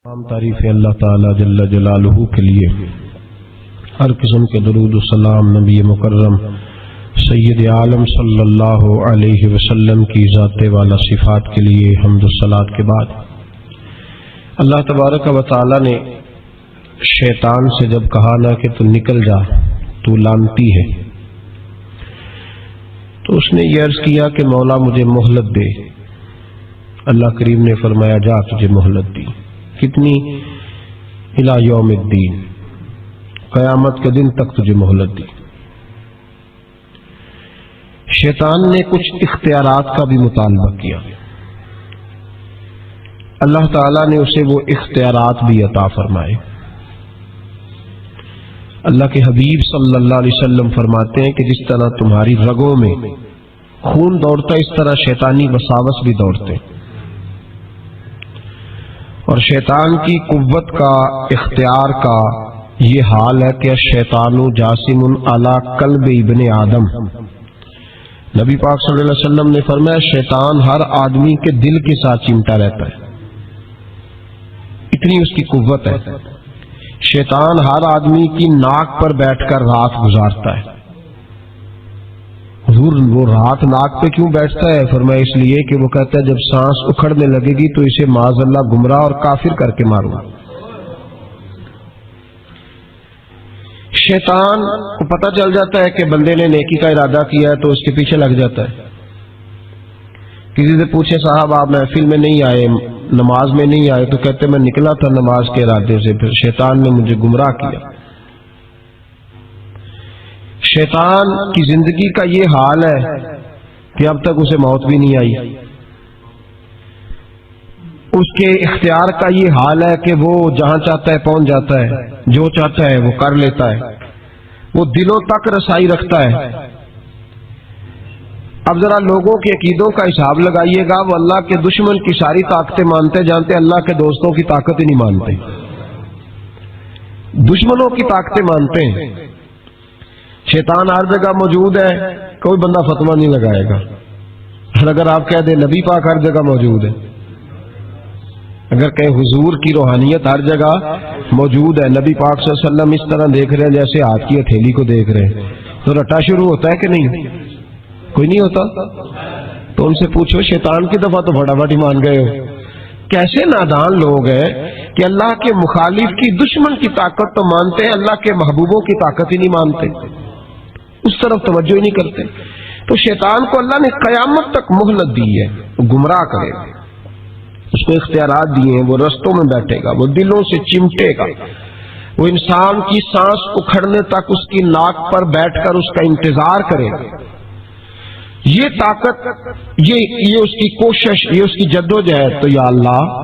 تمام تعریف اللہ تعالی جل جلالہ کے لیے، ہر قسم کے درود و سلام نبی مکرم سید عالم صلی اللہ علیہ وسلم کی ذات والا صفات کے لیے حمد و صلات کے بعد اللہ تبارک و تعالی نے شیطان سے جب کہا نا کہ تو نکل جا، تو لانتی ہے، تو اس نے یہ عرض کیا کہ مولا مجھے مہلت دے۔ اللہ کریم نے فرمایا جا تجھے مہلت دی، کتنی؟ الی یوم الدین، قیامت کے دن تک تجھے مہلت دی۔ شیطان نے کچھ اختیارات کا بھی مطالبہ کیا، اللہ تعالیٰ نے اسے وہ اختیارات بھی عطا فرمائے۔ اللہ کے حبیب صلی اللہ علیہ وسلم فرماتے ہیں کہ جس طرح تمہاری رگوں میں خون دوڑتا اس طرح شیطانی وساوس بھی دوڑتے، اور شیطان کی قوت کا، اختیار کا یہ حال ہے کہ شیطان جاسم علی قلب ابن آدم۔ نبی پاک صلی اللہ علیہ وسلم نے فرمایا شیطان ہر آدمی کے دل کے ساتھ چمٹا رہتا ہے، اتنی اس کی قوت ہے۔ شیطان ہر آدمی کی ناک پر بیٹھ کر رات گزارتا ہے۔ حضور وہ رات ناک پہ کیوں بیٹھتا ہے؟ فرمایا اس لیے کہ وہ کہتا ہے جب سانس اکھڑنے لگے گی تو اسے معاذ اللہ گمراہ اور کافر کر کے ماروں۔ شیطان کو پتہ چل جاتا ہے کہ بندے نے نیکی کا ارادہ کیا ہے تو اس کے پیچھے لگ جاتا ہے۔ کسی سے پوچھے صاحب آپ محفل میں نہیں آئے، نماز میں نہیں آئے، تو کہتے میں نکلا تھا نماز کے ارادے سے، پھر شیطان نے مجھے گمراہ کیا۔ شیطان کی زندگی کا یہ حال ہے کہ اب تک اسے موت بھی نہیں آئی۔ اس کے اختیار کا یہ حال ہے کہ وہ جہاں چاہتا ہے پہنچ جاتا ہے، جو چاہتا ہے وہ کر لیتا ہے، وہ دلوں تک رسائی رکھتا ہے۔ اب ذرا لوگوں کے عقیدوں کا حساب لگائیے گا، وہ اللہ کے دشمن کی ساری طاقتیں مانتے جانتے اللہ کے دوستوں کی طاقت ہی نہیں مانتے، دشمنوں کی طاقتیں مانتے ہیں۔ شیطان ہر جگہ موجود ہے، کوئی بندہ فتویٰ نہیں لگائے گا۔ اور اگر آپ کہہ دیں نبی پاک ہر جگہ موجود ہے، اگر کہیں حضور کی روحانیت ہر جگہ موجود ہے، نبی پاک صلی اللہ علیہ وسلم اس طرح دیکھ رہے ہیں جیسے ہاتھ کی ہتھیلی کو دیکھ رہے ہیں، تو رٹا شروع ہوتا ہے کہ نہیں؟ کوئی نہیں ہوتا؟ تو ان سے پوچھو شیطان کی دفعہ تو فٹافٹ ہی مان گئے ہو۔ کیسے نادان لوگ ہیں کہ اللہ کے مخالف کی، دشمن کی طاقت تو مانتے ہیں، اللہ کے محبوبوں کی طاقت ہی نہیں مانتے، اس طرف توجہ ہی نہیں کرتے۔ تو شیطان کو اللہ نے قیامت تک مہلت دی ہے، وہ گمراہ کرے گا، اس کو اختیارات دیے ہیں، وہ رستوں میں بیٹھے گا، وہ دلوں سے چمٹے گا، وہ انسان کی سانس اکھڑنے تک اس کی ناک پر بیٹھ کر اس کا انتظار کرے گا۔ یہ طاقت، یہ اس کی کوشش، یہ اس کی جدوجہد۔ تو یا اللہ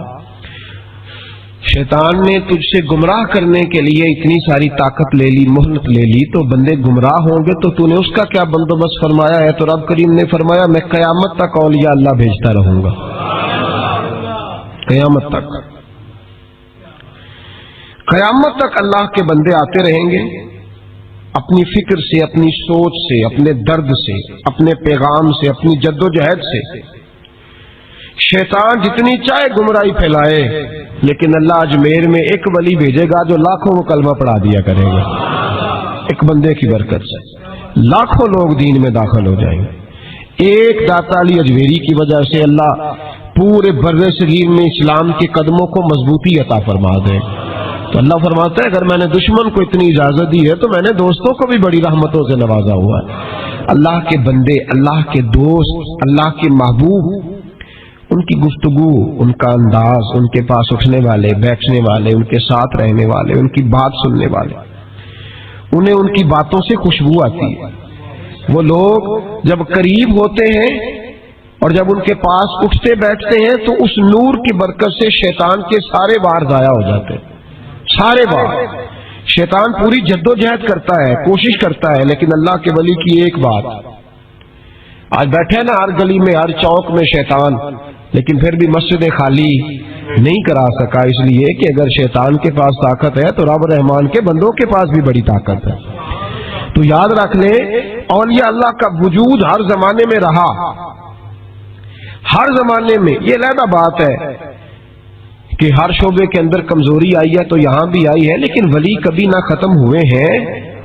شیطان نے تجھ سے گمراہ کرنے کے لیے اتنی ساری طاقت لے لی، مہلت لے لی، تو بندے گمراہ ہوں گے تو تو نے اس کا کیا بندوبست فرمایا ہے؟ تو رب کریم نے فرمایا میں قیامت تک اولیاء اللہ بھیجتا رہوں گا، قیامت تک، قیامت تک اللہ کے بندے آتے رہیں گے، اپنی فکر سے، اپنی سوچ سے، اپنے درد سے، اپنے پیغام سے، اپنی جدوجہد سے۔ شیطان جتنی چاہے گمراہی پھیلائے، لیکن اللہ اجمیر میں ایک ولی بھیجے گا جو لاکھوں کو کلمہ پڑھا دیا کرے گا، ایک بندے کی برکت سے لاکھوں لوگ دین میں داخل ہو جائیں گے۔ ایک داتا علی اجمیری کی وجہ سے اللہ پورے بر صغیر میں اسلام کے قدموں کو مضبوطی عطا فرما دے۔ تو اللہ فرماتا ہے اگر میں نے دشمن کو اتنی اجازت دی ہے تو میں نے دوستوں کو بھی بڑی رحمتوں سے نوازا ہوا ہے۔ اللہ کے بندے، اللہ کے دوست، اللہ کے محبوب، ان کی گفتگو، ان کا انداز، ان کے پاس اٹھنے والے، بیٹھنے والے، ان کے ساتھ رہنے والے، ان کی بات سننے والے، انہیں ان کی باتوں سے خوشبو آتی ہے۔ وہ لوگ جب قریب ہوتے ہیں اور جب ان کے پاس اٹھتے بیٹھتے ہیں تو اس نور کی برکت سے شیطان کے سارے وار ضائع ہو جاتے ہیں، سارے وار۔ شیطان پوری جدوجہد کرتا ہے، کوشش کرتا ہے، لیکن اللہ کے ولی کی ایک بات، آج بیٹھے نا ہر گلی میں، ہر چوک میں شیطان، لیکن پھر بھی مسجد خالی نہیں کرا سکا، اس لیے کہ اگر شیطان کے پاس طاقت ہے تو رب رحمان کے بندوں کے پاس بھی بڑی طاقت ہے۔ تو یاد رکھ لیں اولیاء اللہ کا وجود ہر زمانے میں رہا، ہر زمانے میں۔ یہ علیحدہ بات ہے کہ ہر شعبے کے اندر کمزوری آئی ہے تو یہاں بھی آئی ہے، لیکن ولی کبھی نہ ختم ہوئے ہیں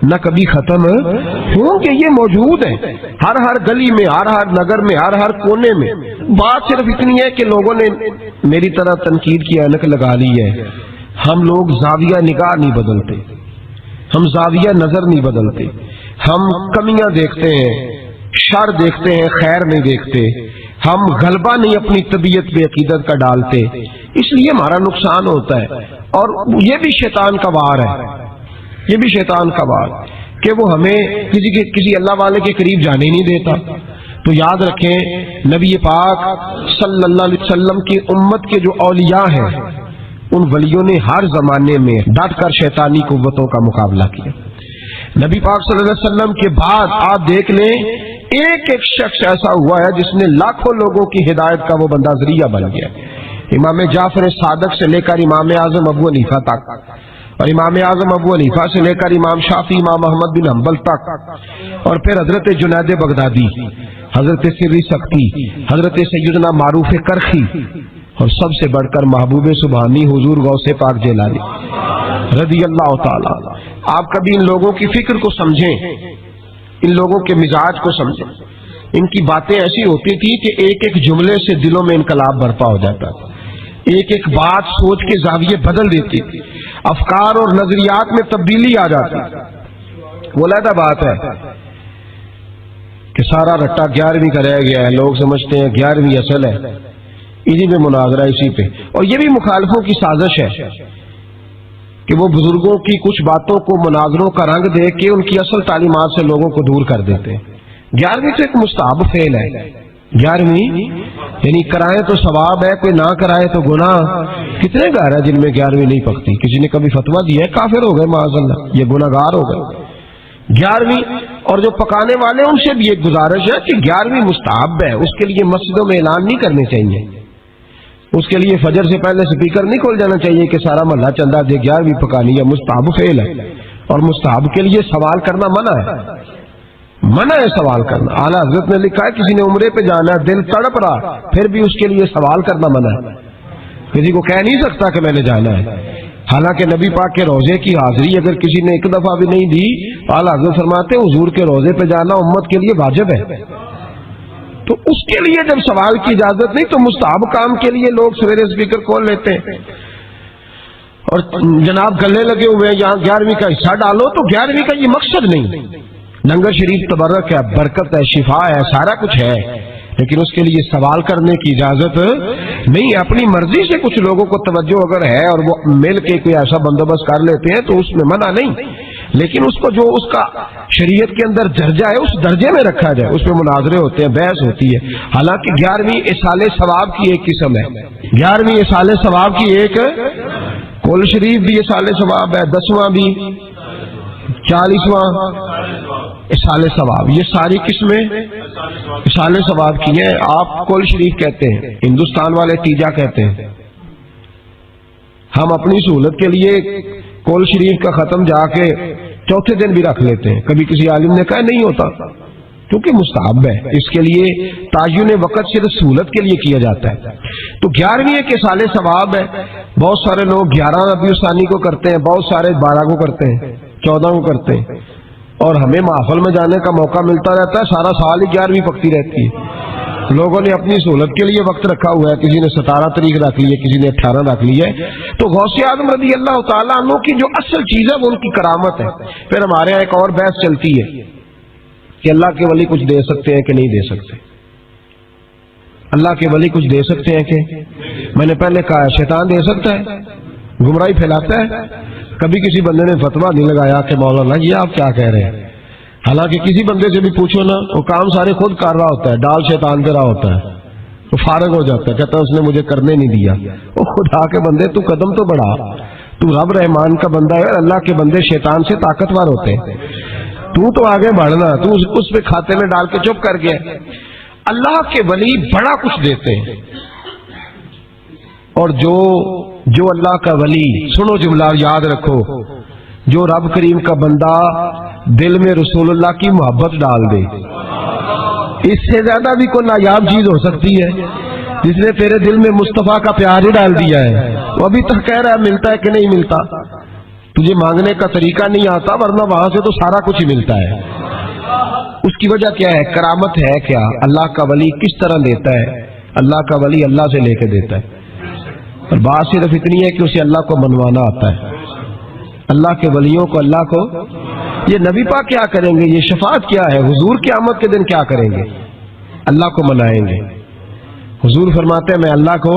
نہ کبھی ختم ہوں گے، یہ موجود ہے ہر گلی میں، ہر نگر میں، ہر کونے میں۔ بات صرف اتنی ہے کہ لوگوں نے میری طرح تنقید کی اینک لگا لی ہے، ہم لوگ زاویہ نگاہ نہیں بدلتے، ہم زاویہ نظر نہیں بدلتے، ہم کمیاں دیکھتے ہیں، شر دیکھتے ہیں، خیر نہیں دیکھتے، ہم غلبہ نہیں اپنی طبیعت پہ عقیدت کا ڈالتے، اس لیے ہمارا نقصان ہوتا ہے۔ اور یہ بھی شیطان کا وار ہے، یہ بھی شیطان کا وار کہ وہ ہمیں کسی اللہ والے کے قریب جانے نہیں دیتا۔ تو یاد رکھیں نبی پاک صلی اللہ علیہ وسلم کی امت کے جو اولیاء ہیں ان ولیوں نے ہر زمانے میں ڈٹ کر شیطانی قوتوں کا مقابلہ کیا۔ نبی پاک صلی اللہ علیہ وسلم کے بعد آپ دیکھ لیں ایک شخص ایسا ہوا ہے جس نے لاکھوں لوگوں کی ہدایت کا وہ بندہ ذریعہ بن گیا، امام جعفر صادق سے لے کر امام اعظم ابو حنیفہ تک، اور امام اعظم ابو حنیفہ سے لے کر امام شافعی، امام احمد بن حنبل تک، اور پھر حضرت جنید بغدادی، حضرت سری سختی، حضرت سیدنا معروف کرخی، اور سب سے بڑھ کر محبوب سبحانی حضور غوث پاک جیلانی رضی اللہ تعالی۔ آپ کبھی ان لوگوں کی فکر کو سمجھیں، ان لوگوں کے مزاج کو سمجھیں، ان کی باتیں ایسی ہوتی تھی کہ ایک ایک جملے سے دلوں میں انقلاب برپا ہو جاتا تھا، ایک ایک بات سوچ کے زاویے بدل دیتی تھی، افکار اور نظریات میں تبدیلی آ جاتی۔ وہ علیحدہ بات ہے کہ سارا رٹا 11ویں کا رہ گیا ہے، لوگ سمجھتے ہیں 11ویں اصل ہے، اسی پہ مناظرہ، اسی پہ، اور یہ بھی مخالفوں کی سازش ہے کہ وہ بزرگوں کی کچھ باتوں کو مناظروں کا رنگ دے کے ان کی اصل تعلیمات سے لوگوں کو دور کر دیتے ہیں۔ 11ویں تو ایک مستحب فعل ہے، 11ویں یعنی کرائے تو ثواب ہے، کوئی نہ کرائے تو گناہ۔ کتنے گھر ہیں جن میں 11ویں نہیں پکتی؟ کسی نے کبھی فتویٰ دیا ہے؟ کافر ہو گئے معاذ اللہ، یہ گناہ گار ہو گئے۔ 11ویں اور جو پکانے والے ان سے بھی ایک گزارش ہے کہ 11ویں مستحب ہے، اس کے لیے مسجدوں میں اعلان نہیں کرنے چاہیے، اس کے لیے فجر سے پہلے سپیکر نہیں کھول جانا چاہیے کہ سارا محلہ چندہ دے 11ویں پکانی ہے، مستحب فعل ہے، اور مستحب کے لیے سوال کرنا منع ہے، منع ہے سوال کرنا۔ اعلیٰ حضرت نے لکھا ہے کسی نے عمرے پہ جانا ہے، دل تڑپ رہا، پھر بھی اس کے لیے سوال کرنا منع ہے، کسی کو کہہ نہیں سکتا کہ میں نے جانا ہے۔ حالانکہ نبی پاک کے روزے کی حاضری اگر کسی نے ایک دفعہ بھی نہیں دی، اعلیٰ حضرت فرماتے حضور کے روزے پہ جانا امت کے لیے واجب ہے، تو اس کے لیے جب سوال کی اجازت نہیں تو مستحب کام کے لیے لوگ سویرے سپیکر کھول لیتے ہیں اور جناب گلے لگے ہوئے ہیں یہاں 11ویں کا حصہ ڈالو، تو 11ویں کا یہ مقصد نہیں۔ لنگر شریف تبرک ہے، برکت ہے، شفا ہے، سارا کچھ ہے، لیکن اس کے لیے سوال کرنے کی اجازت نہیں ہے۔ اپنی مرضی سے کچھ لوگوں کو توجہ اگر ہے اور وہ مل کے کوئی ایسا بندوبست کر لیتے ہیں تو اس میں منع نہیں، لیکن اس کو جو اس کا شریعت کے اندر درجہ ہے اس درجے میں رکھا جائے، اس میں مناظرے ہوتے ہیں، بحث ہوتی ہے۔ حالانکہ 11ویں اصال ثواب کی ایک قسم ہے، 11ویں اصال ثواب کی ایک، کل شریف بھی اصال ثواب ہے، 10واں بھی، 40واں اصال ثواب، یہ ساری قسمیں اصال ثواب کی ہیں۔ آپ کل شریف کہتے ہیں، ہندوستان والے تیجا کہتے ہیں، ہم اپنی سہولت کے لیے کل شریف کا ختم جا کے چوتھے دن بھی رکھ لیتے ہیں، کبھی کسی عالم نے کہا نہیں ہوتا کیونکہ مستحب ہے، اس کے لیے تعین وقت صرف سہولت کے لیے کیا جاتا ہے۔ تو 11ویں ایک اصال ثواب ہے، بہت سارے لوگ 11 ربیع الثانی کو کرتے ہیں، بہت سارے 12 کو کرتے ہیں، 14 کو کرتے ہیں، اور ہمیں محفل میں جانے کا موقع ملتا رہتا ہے، سارا سال ہی 11ویں پکتی رہتی ہے۔ لوگوں نے اپنی سہولت کے لیے وقت رکھا ہوا ہے، کسی نے 17 تاریخ رکھ لی ہے، کسی نے 18 رکھ لی ہے۔ تو غوث اعظم رضی اللہ تعالیٰ عنہ کی جو اصل چیز ہے وہ ان کی کرامت ہے۔ پھر ہمارے یہاں ایک اور بحث چلتی ہے کہ اللہ کے ولی کچھ دے سکتے ہیں کہ نہیں دے سکتے، اللہ کے ولی کچھ دے سکتے ہیں کہ، میں نے پہلے کہا شیطان دے سکتا ہے، گمراہی پھیلاتا ہے۔ کبھی کسی بندے نے فتویٰ نہیں لگایا کہ مولانا یہ آپ کیا کہہ رہے ہیں، حالانکہ کسی بندے سے بھی پوچھو نا وہ کام سارے خود کر رہا ہوتا ہے، ڈال شیطان پہ رہا ہوتا ہے، وہ فارغ ہو جاتا ہے، کہتا ہے اس نے مجھے کرنے نہیں دیا۔ وہ خدا کے بندے تو قدم تو بڑھا، تو رب رحمان کا بندہ ہے، اللہ کے بندے شیطان سے طاقتور ہوتے ہیں، تو آگے بڑھنا، تو اس پہ کھاتے میں ڈال کے چپ کر گیا۔ اللہ کے ولی بڑا کچھ دیتے ہیں، اور جو اللہ کا ولی، سنو جملہ یاد رکھو، جو رب کریم کا بندہ دل میں رسول اللہ کی محبت ڈال دے، اس سے زیادہ بھی کوئی نایاب چیز ہو سکتی ہے؟ جس نے تیرے دل میں مصطفیٰ کا پیار ہی ڈال دیا ہے، وہ ابھی تک کہہ رہا ہے ملتا ہے کہ نہیں ملتا. تجھے مانگنے کا طریقہ نہیں آتا, ورنہ وہاں سے تو سارا کچھ ہی ملتا ہے. اس کی وجہ کیا ہے؟ کرامت ہے کیا؟ اللہ کا ولی کس طرح دیتا ہے؟ اللہ کا ولی اللہ سے لے کے دیتا ہے. اور بات صرف اتنی ہے کہ اسے اللہ کو منوانا آتا ہے. اللہ کے ولیوں کو اللہ کو, یہ نبی پاک کیا کریں گے؟ یہ شفاعت کیا ہے؟ حضور کی آمد کے دن کیا کریں گے؟ اللہ کو منائیں گے. حضور فرماتے ہیں میں اللہ کو,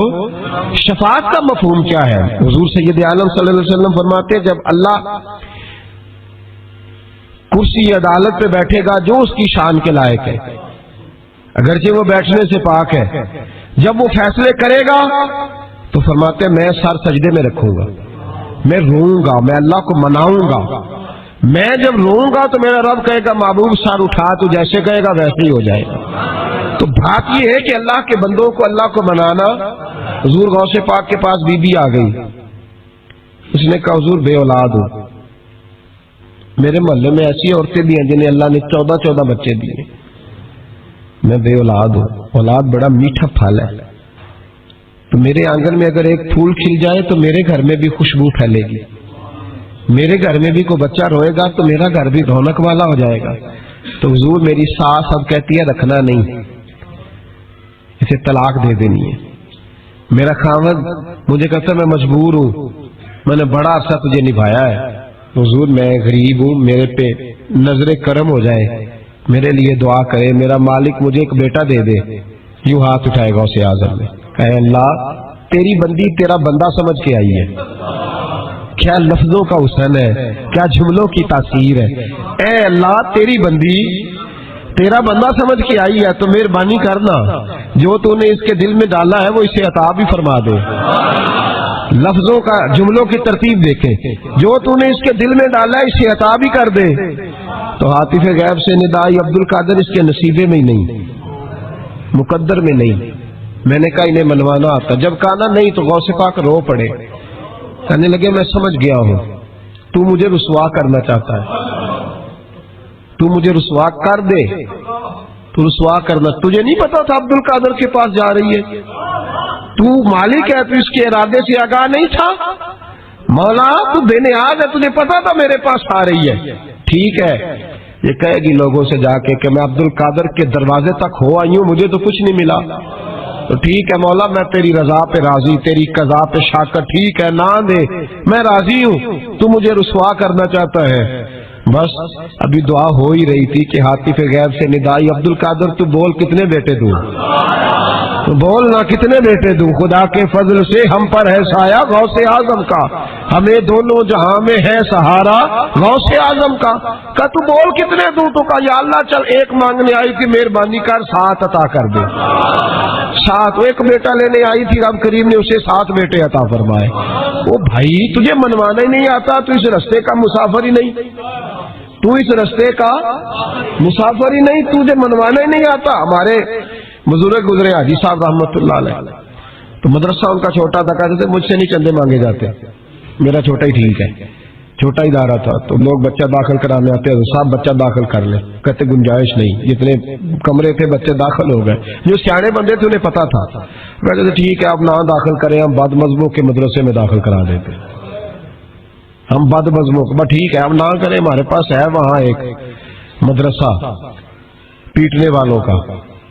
شفاعت کا مفہوم کیا ہے؟ حضور سید عالم صلی اللہ علیہ وسلم فرماتے ہیں جب اللہ کرسی عدالت پہ بیٹھے گا جو اس کی شان کے لائق ہے, اگرچہ وہ بیٹھنے سے پاک ہے, جب وہ فیصلے کرے گا تو فرماتے ہیں میں سر سجدے میں رکھوں گا, میں روؤں گا, میں اللہ کو مناؤں گا. میں جب روؤں گا تو میرا رب کہے گا محبوب سر اٹھا, تو جیسے کہے گا ویسے ہی ہو جائے گا. تو بات یہ ہے کہ اللہ کے بندوں کو اللہ کو منانا. حضور غوث پاک کے پاس بی بی آ گئی, اس نے کہا حضور بے اولاد ہو. میرے محلے میں ایسی عورتیں بھی ہیں جنہیں اللہ نے 14 بچے دیے, میں بے اولاد ہوں. اولاد بڑا میٹھا پھل ہے, تو میرے آنگن میں اگر ایک پھول کھل جائے تو میرے گھر میں بھی خوشبو پھیلے گی, میرے گھر میں بھی کوئی بچہ روئے گا تو میرا گھر بھی رونق والا ہو جائے گا. تو حضور میری ساس اب کہتی ہے رکھنا نہیں, اسے طلاق دے دینی ہے. میرا خاوند مجھے کہتا ہے میں مجبور ہوں, میں نے بڑا عرصہ تجھے نبھایا ہے. حضور میں غریب ہوں, میرے پہ نظر کرم ہو جائے, میرے لیے دعا کرے, میرا مالک مجھے ایک بیٹا دے دے. یوں ہاتھ اٹھائے گا اسے اعظم میں, کہے اللہ تیری بندی تیرا بندہ سمجھ کے آئی ہے. کیا لفظوں کا حسن ہے, کیا جملوں کی تاثیر ہے. اے اللہ تیری بندی تیرا بندہ سمجھ کے آئی ہے, تو مہربانی کرنا جو تو نے اس کے دل میں ڈالا ہے وہ اسے عطا بھی فرما دے. لفظوں کا جملوں کی ترتیب دیکھیں, جو تو نے اس کے دل میں ڈالا ہے اسے عطا بھی کر دے. تو عاطف غیب سے ندائی عبد القادر اس کے نصیبے میں ہی نہیں, مقدر میں نہیں. میں نے کہا انہیں منوانا آتا. جب کہا نا نہیں تو غوث پاک رو پڑے, کہنے لگے میں سمجھ گیا ہوں تو مجھے رسوا کرنا چاہتا ہے, تو مجھے رسوا کر دے, تو رسوا کرنا. تجھے نہیں پتا تھا عبد القادر کے پاس جا رہی ہے, تو مالک ہے, تو اس کے ارادے سے آگاہ نہیں تھا. مولا تو بے نیاز ہے, تجھے پتا تھا میرے پاس آ رہی ہے. ٹھیک ہے, یہ کہے گی لوگوں سے جا کے کہ میں عبد القادر کے دروازے تک ہو آئی ہوں, مجھے تو کچھ نہیں ملا. تو ٹھیک ہے مولا میں تیری رضا پہ راضی, تیری قضا پہ شاکر. ٹھیک ہے نہ دے, میں راضی ہوں, تو مجھے رسوا کرنا چاہتا ہے. بس ابھی دعا ہو ہی رہی تھی کہ عاطف غیب سے ندائی عبد القادر تو بول کتنے بیٹے دوں, تو بول نہ کتنے بیٹے دوں. خدا کے فضل سے ہم پر ہے سایہ غوث اعظم کا, ہمیں دونوں جہاں میں ہے سہارا غوث اعظم کا. کہ تو بول کتنے دوں, تو کہا یا اللہ چل ایک مانگنے آئی تھی, مہربانی کر 7 عطا کر دے. 7, ایک بیٹا لینے آئی تھی, رب کریم نے اسے 7 بیٹے عطا فرمائے. وہ بھائی تجھے منوانا ہی نہیں آتا, تو اس رستے کا مسافر ہی نہیں, تو اس رستے کا مسافر ہی نہیں, تجھے منوانا ہی نہیں آتا. ہمارے بزرگ گزرے حاجی صاحب رحمت اللہ علیہ, تو مدرسہ ان کا چھوٹا تھا, کہتے تھے مجھ سے نہیں چندے مانگے جاتے, میرا چھوٹا ہی ٹھیک ہے. چھوٹا ادارہ تھا, تو لوگ بچہ داخل کرانے آتے ہیں, صاحب بچہ داخل کر لیں. کہتے گنجائش نہیں, جتنے کمرے تھے بچے داخل ہو گئے. جو سیانے بندے تھے انہیں پتا تھا, کہتے تھے ٹھیک ہے آپ نہ داخل کریں, ہم بد مذہبوں کے مدرسے میں داخل کرا دیتے. ہم بد مذہبوں کو ٹھیک ہے ہم نہ کریں, ہمارے پاس ہے وہاں ایک مدرسہ پیٹنے والوں کا,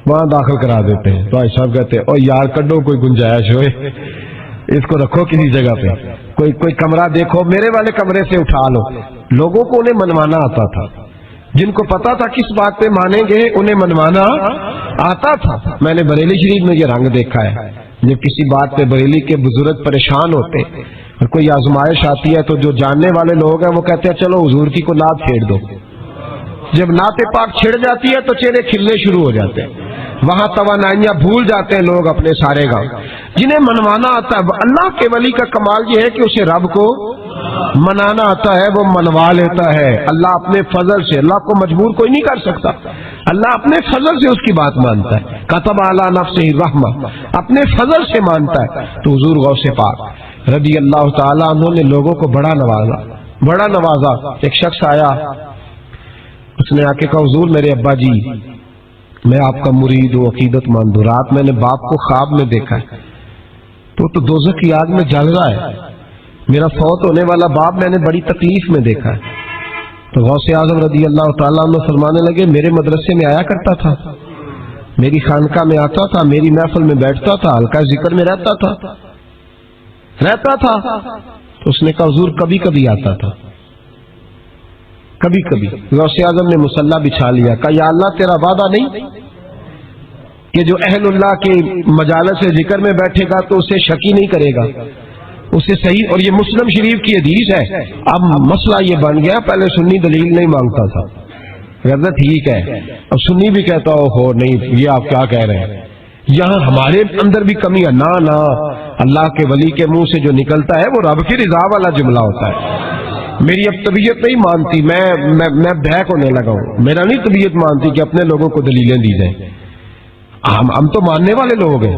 وہاں داخل کرا دیتے ہیں. تو صاحب کہتے ہیں اور یار کڈو کوئی گنجائش ہوئے, اس کو رکھو کسی جگہ پہ, کوئی کمرہ دیکھو, میرے والے کمرے سے اٹھا لو. لوگوں کو انہیں منوانا آتا تھا, جن کو پتا تھا کس بات پہ مانیں گے انہیں منوانا آتا تھا. میں نے بریلی شریف میں یہ رنگ دیکھا ہے, جب کسی بات پہ بریلی کے بزرگ پریشان ہوتے, کوئی آزمائش آتی ہے تو جو جاننے والے لوگ ہیں وہ کہتے ہیں چلو حضور کی کو نعت چھیڑ دو. جب نعت پاک چھڑ جاتی ہے تو چہرے کھلنے شروع ہو جاتے ہیں, وہاں توانائیاں بھول جاتے ہیں لوگ اپنے سارے گاؤں. جنہیں منوانا آتا ہے, اللہ کے ولی کا کمال یہ ہے کہ اسے رب کو منانا آتا ہے, وہ منوا لیتا ہے اللہ اپنے فضل سے. اللہ کو مجبور کوئی نہیں کر سکتا, اللہ اپنے فضل سے اس کی بات مانتا ہے. کتب علی نفسہ الرحمہ, اپنے فضل سے مانتا ہے. تو حضور غوث پاک رضی اللہ تعالیٰ عنہ نے لوگوں کو بڑا نوازا. ایک شخص آیا, اس نے آ کے کہا حضور میرے ابا جی میں آپ کا مرید ہوں, عقیدت مند ہوں. رات میں نے باپ کو خواب میں دیکھا ہے, تو دوزخ کی آگ میں جل رہا ہے. میرا فوت ہونے والا باپ میں نے بڑی تکلیف میں دیکھا ہے. تو غوث اعظم رضی اللہ تعالیٰ عنہ فرمانے لگے میرے مدرسے میں آیا کرتا تھا، میری خانقاہ میں آتا تھا، میری محفل میں بیٹھتا تھا، حلقہ ذکر میں رہتا تھا. تو اس نے کہا حضور کبھی کبھی آتا تھا، کبھی کبھی. غوث اعظم نے مصلی بچھا لیا، کہا یا اللہ تیرا وعدہ نہیں کہ جو اہل اللہ کے مجالس ذکر میں بیٹھے گا تو اسے شکی نہیں کرے گا، اسے صحیح. اور یہ مسلم شریف کی حدیث ہے. اب مسئلہ یہ بن گیا، پہلے سنی دلیل نہیں مانگتا تھا، کہتا ٹھیک ہے. اب سنی بھی کہتا ہو نہیں یہ آپ کیا کہہ رہے ہیں، یہاں ہمارے اندر بھی کمی ہے. نہ اللہ کے ولی کے منہ سے جو نکلتا ہے وہ رب کی رضا والا جملہ ہوتا ہے. میری اب طبیعت نہیں مانتی، میں بہک ہونے لگا ہوں. میرا نہیں طبیعت مانتی کہ اپنے لوگوں کو دلیلیں دی جائیں. ہم تو ماننے والے لوگ ہیں،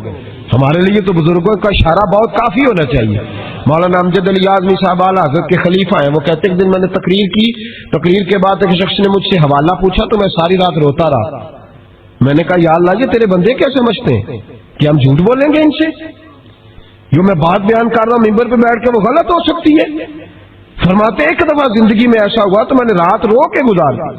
ہمارے لیے تو بزرگوں کا اشارہ بہت کافی ہونا چاہیے. مولانا امجد علی اعظمی صاحب اعلیٰ حضرت کے خلیفہ ہیں، وہ کہتے ہیں ایک دن میں نے تقریر کی، تقریر کے بعد ایک شخص نے مجھ سے حوالہ پوچھا تو میں ساری رات روتا رہا. میں نے کہا یا اللہ یہ تیرے بندے کیا سمجھتے ہیں کہ ہم جھوٹ بولیں گے ان سے؟ جو میں بات بیان کر رہا ہوں ممبر پہ بیٹھ کے وہ غلط ہو سکتی ہے. فرماتے ایک دفعہ زندگی میں ایسا ہوا تو میں نے رات رو کے گزار دی.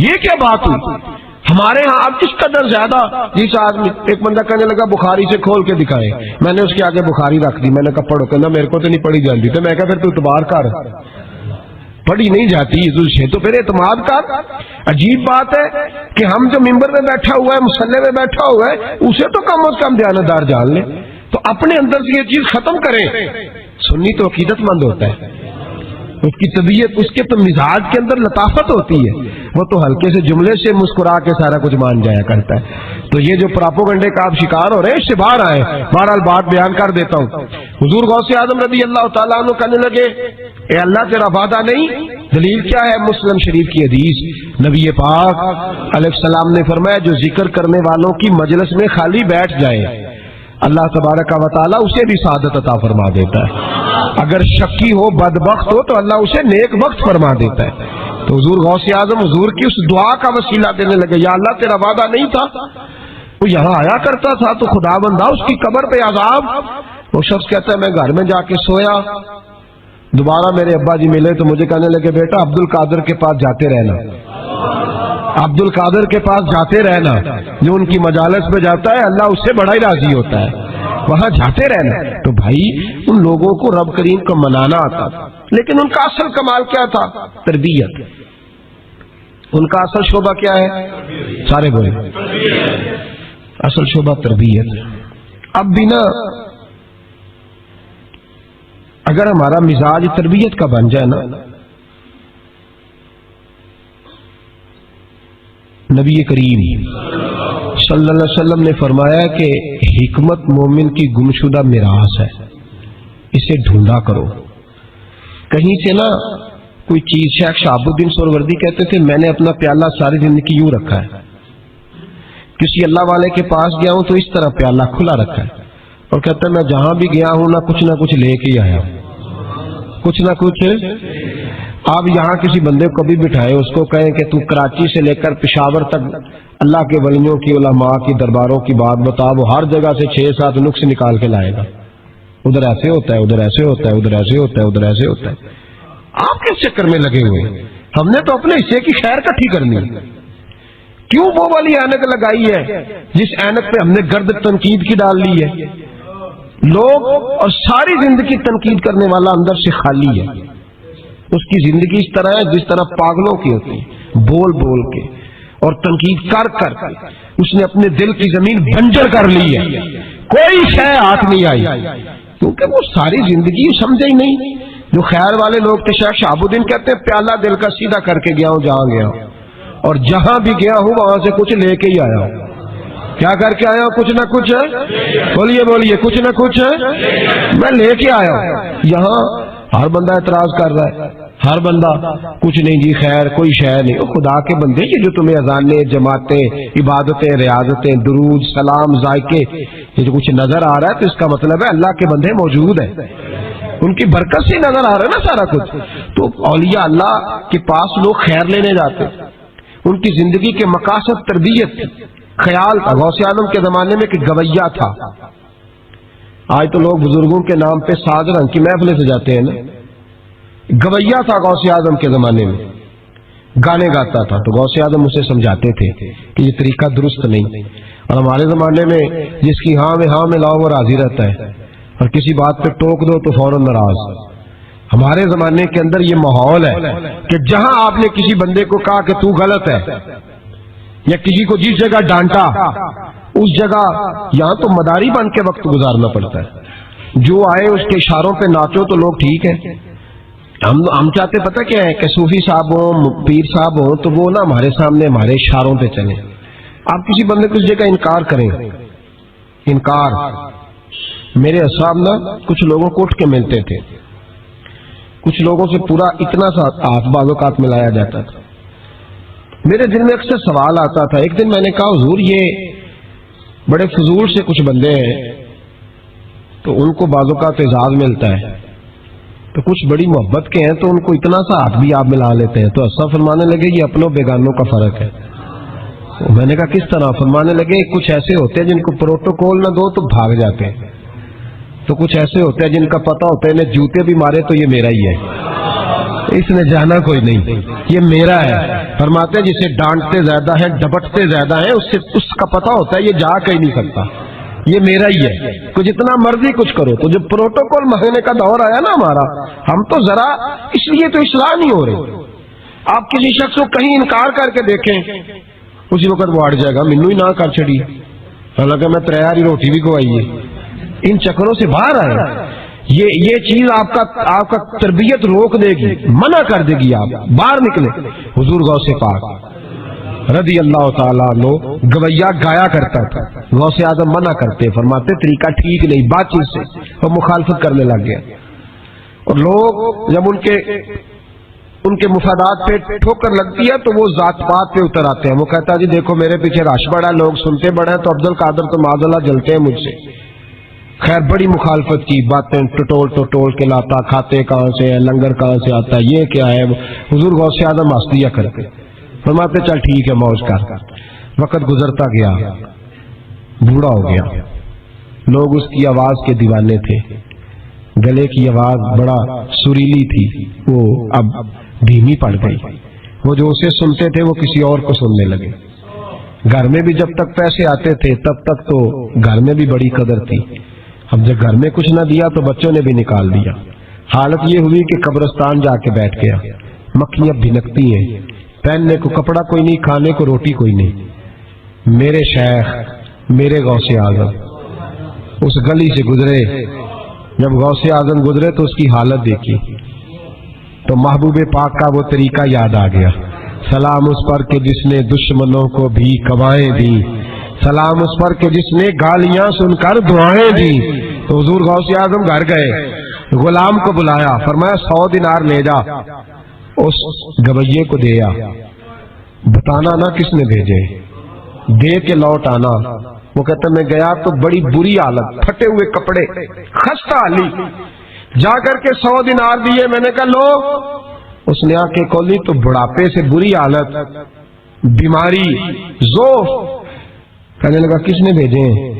یہ کیا بات ہوئی ہمارے ہاں اب کس قدر زیادہ. جس آدمی ایک بندہ کہنے لگا بخاری سے کھول کے دکھائے، میں نے اس کے آگے بخاری رکھ دی، میں نے کہا پڑھو، کہنا میرے کو تو نہیں پڑھی جاتی. تو میں کہا پھر تو اعتبار کر، پڑھی نہیں جاتی تجھے تو پھر اعتماد کر. عجیب بات ہے کہ ہم جو ممبر میں بیٹھا ہوا ہے، مصلی میں بیٹھا ہوا ہے، اسے تو کم از کم دیانتدار جان لے. تو اپنے اندر سے یہ چیز ختم کریں. سنی تو عقیدت مند ہوتا ہے، اس کی طبیعت، اس کے تو مزاج کے اندر لطافت ہوتی ہے، وہ تو ہلکے سے جملے سے مسکرا کے سارا کچھ مان جایا کرتا ہے. تو یہ جو پراپوگنڈے کا آپ شکار ہو رہے ہیں اس سے باہر آئے. بہرحال بات بیان کر دیتا ہوں. حضور غوث اعظم رضی اللہ تعالیٰ عنہ کہنے لگے اے اللہ تیرا وعدہ نہیں. دلیل کیا ہے؟ مسلم شریف کی حدیث. نبی پاک علیہ السلام نے فرمایا جو ذکر کرنے والوں کی مجلس میں خالی بیٹھ جائے اللہ تبارک و تعالیٰ اسے بھی سعادت عطا فرما دیتا ہے. اگر شکی ہو، بدبخت ہو تو اللہ اسے نیک وقت فرما دیتا ہے. تو حضور غوث اعظم حضور کی اس دعا کا وسیلہ دینے لگے یا اللہ تیرا وعدہ نہیں تھا وہ یہاں آیا کرتا تھا تو خدا بندہ اس کی قبر پہ عذاب. وہ شخص کہتا ہے میں گھر میں جا کے سویا، دوبارہ میرے ابا جی ملے تو مجھے کہنے لگے بیٹا عبد القادر کے پاس جاتے رہنا، عبد القادر کے پاس جاتے رہنا، جو ان کی مجالس پہ جاتا ہے اللہ اس سے بڑا ہی راضی ہوتا ہے، وہاں جاتے رہنا. تو بھائی ان لوگوں کو رب کریم کو منانا آتا تھا، لیکن ان کا اصل کمال کیا تھا؟ تربیت. ان کا اصل شعبہ کیا ہے؟ سارے بولے اصل شعبہ تربیت. اب بھی نا اگر ہمارا مزاج تربیت کا بن جائے نا، نبی کریم صلی اللہ علیہ وسلم نے فرمایا کہ حکمت مومن کی گمشدہ میراث ہے، اسے ڈھونڈا کرو. کہیں سے نا کوئی چیز، شیخ شہاب الدین سہروردی کہتے تھے میں نے اپنا پیالہ ساری زندگی یوں رکھا ہے، کسی اللہ والے کے پاس گیا ہوں تو اس طرح پیالہ کھلا رکھا ہے، اور کہتا ہے میں جہاں بھی گیا ہوں نہ کچھ لے کے ہی آیا ہوں، کچھ نہ کچھ. آپ یہاں کسی بندے کو کبھی بٹھائے، اس کو کہیں کہ تو کراچی سے لے کر پشاور تک اللہ کے ولیوں کی، علماء کی درباروں کی بات بتا، وہ ہر جگہ سے 6-7 نقص نکال کے لائے گا. ادھر ایسے ہوتا ہے، ادھر ایسے ہوتا ہے، ادھر ایسے ہوتا ہے، ادھر ایسے ہوتا ہے. آپ کس چکر میں لگے ہوئے؟ ہم نے تو اپنے حصے کی خیر کٹھی کرنی ہے. کیوں وہ والی اینک لگائی ہے جس اینک پہ ہم نے گرد تنقید کی ڈال لی ہے؟ لوگ اور ساری زندگی تنقید کرنے والا اندر سے خالی ہے. اس کی زندگی اس طرح ہے جس طرح پاگلوں کی ہوتی ہے، بول بول کے اور تنقید کر کر کے اس نے اپنے دل کی زمین بنجر کر لی ہے، کوئی شے ہاتھ نہیں آئی، کیونکہ وہ ساری زندگی سمجھے ہی نہیں. جو خیر والے لوگ تھے، شیخ شہاب الدین کہتے ہیں پیالہ دل کا سیدھا کر کے گیا ہوں جہاں گیا ہوں، اور جہاں بھی گیا ہوں وہاں سے کچھ لے کے ہی آیا ہوں. کیا کر کے آیا ہوں؟ کچھ نہ کچھ. بولیے کچھ نہ کچھ میں لے کے آیا ہوں. یہاں ہر بندہ اعتراض کر رہا ہے، ہر بندہ کچھ نہیں جی خیر کوئی شے نہیں. خدا کے بندے یہ جو تمہیں اذانیں، جماعتیں، عبادتیں، ریاضتیں، درود، سلام، ذائقے، یہ جو کچھ نظر آ رہا ہے تو اس کا مطلب ہے اللہ کے بندے موجود ہیں، ان کی برکت سے نظر آ رہا ہے نا سارا کچھ. تو اولیاء اللہ کے پاس لوگ خیر لینے جاتے، ان کی زندگی کے مقاصد تربیت تھی، خیال تھا. غوث اعظم کے زمانے میں کہ گویا تھا، آج تو لوگ بزرگوں کے نام پہ ساز رنگ کی محفلیں سجاتے ہیں نا. گویا تھا غوث اعظم کے زمانے میں، گانے گاتا تھا تو غوث اعظم اسے سمجھاتے تھے کہ یہ طریقہ درست نہیں. اور ہمارے زمانے میں جس کی ہاں میں ہاں میں لاؤ وہ راضی رہتا ہے، اور کسی بات پہ ٹوک دو تو فوراً ناراض. ہمارے زمانے کے اندر یہ ماحول ہے کہ جہاں آپ نے کسی بندے کو کہا کہ تو غلط ہے، یا کسی کو جس جگہ ڈانٹا اس جگہ یہاں تو مداری بن کے وقت گزارنا پڑتا ہے. جو آئے اس کے اشاروں پہ ناچو تو لوگ ٹھیک ہے. ہم چاہتے پتہ کیا ہے کہ صوفی صاحب ہوں، پیر صاحب ہوں تو وہ نا ہمارے سامنے ہمارے اشاروں پہ چلیں. آپ کسی بندے کو اس جگہ انکار کریں، انکار. میرے اصحاب نا کچھ لوگوں کو اٹھ کے ملتے تھے، کچھ لوگوں سے پورا اتنا سا ہاتھ بعض اوقات ملایا جاتا تھا. میرے دل میں اکثر سوال آتا تھا. ایک دن میں نے کہا حضور یہ بڑے فضول سے کچھ بندے ہیں تو ان کو بعض اوقات اعزاز ملتا ہے، تو کچھ بڑی محبت کے ہیں تو ان کو اتنا سا ہاتھ بھی آپ ملا لیتے ہیں. تو ایسا فرمانے لگے یہ اپنوں بیگانوں کا فرق ہے. میں نے کہا کس طرح؟ فرمانے لگے کچھ ایسے ہوتے ہیں جن کو پروٹوکول نہ دو تو بھاگ جاتے ہیں، تو کچھ ایسے ہوتے ہیں جن کا پتہ ہوتا ہے انہیں جوتے بھی مارے تو یہ میرا ہی ہے، اس نے جانا کوئی نہیں، یہ میرا ہے. فرماتے ہیں جسے ڈانٹتے زیادہ ہیں ڈبٹتے زیادہ ہیں اس کا پتہ ہوتا ہے یہ جا کہیں نہیں سکتا، یہ میرا ہی ہے. کچھ جتنا مرضی کچھ کرو. تو جب پروٹوکول مانگنے کا دور آیا نا ہمارا، ہم تو ذرا اس لیے تو اصلاح نہیں ہو رہی. آپ کسی شخص کو کہیں انکار کر کے دیکھیں اسی وقت وہ اڑ جائے گا مینو ہی نہ کر چڑی، حالانکہ میں تریاری روٹی بھی کھوائی ہے. ان چکروں سے باہر آئے. یہ چیز آپ کا تربیت روک دے گی، منع کر دے گی، آپ باہر نکلے. حضور غوث پاک رضی اللہ تعالیٰ عنہ گویا گایا کرتا تھا، غوث اعظم منع کرتے، فرماتے طریقہ ٹھیک نہیں، بات چیز سے وہ مخالفت کرنے لگ گیا. اور لوگ جب ان کے مفادات پہ ٹھوکر لگتی ہے تو وہ ذات پات پہ اتر آتے ہیں. وہ کہتا ہے جی دیکھو میرے پیچھے رش بڑا ہے، لوگ سنتے بڑے ہیں، تو عبد القادر تو معاذ اللہ جلتے ہیں مجھ سے. خیر بڑی مخالفت کی، باتیں ٹٹول کے لاتا، کھاتے کہاں سے ہے، لنگر کہاں سے آتا ہے، یہ کیا ہے. حضور غوث اعظم ہنس دیا کرتے، فرماتے چل ٹھیک ہے موج کر. وقت گزرتا گیا، بوڑھا ہو گیا، لوگ اس کی آواز کے دیوانے تھے. گلے کی آواز بڑا سریلی تھی، وہ اب دھیمی پڑ گئی. وہ جو اسے سنتے تھے وہ کسی اور کو سننے لگے. گھر میں بھی جب تک پیسے آتے تھے تب تک تو گھر میں بھی بڑی قدر تھی. اب جب گھر میں کچھ نہ دیا تو بچوں نے بھی نکال دیا. حالت یہ ہوئی کہ قبرستان جا کے بیٹھ گیا. مکھیاں بھنکتی ہیں، پہننے کو کپڑا کوئی نہیں، کھانے کو روٹی کوئی نہیں. میرے شیخ میرے غوث اعظم اس گلی سے گزرے. جب غوث اعظم گزرے تو اس کی حالت دیکھی تو محبوب پاک کا وہ طریقہ یاد آ گیا. سلام اس پر کہ جس نے دشمنوں کو بھی کوائیں دی، سلام اس پر کہ جس نے گالیاں سن کر دعائیں دی. تو حضور غوث اعظم گھر گئے، غلام کو بلایا، فرمایا 100 دینار لے جا، اس گویے کو دیا، بتانا نہ کس نے بھیجے، دے کے لوٹ آنا. وہ کہتا میں گیا تو بڑی بری حالت، پھٹے ہوئے کپڑے، خستہ حالی. جا کر کے 100 دینار دیے. میں نے کہا لو. اس نے آ کے کھولی تو بڑھاپے سے بری حالت، بیماری، ذوف. کہنے لگا کس نے بھیجے ہیں؟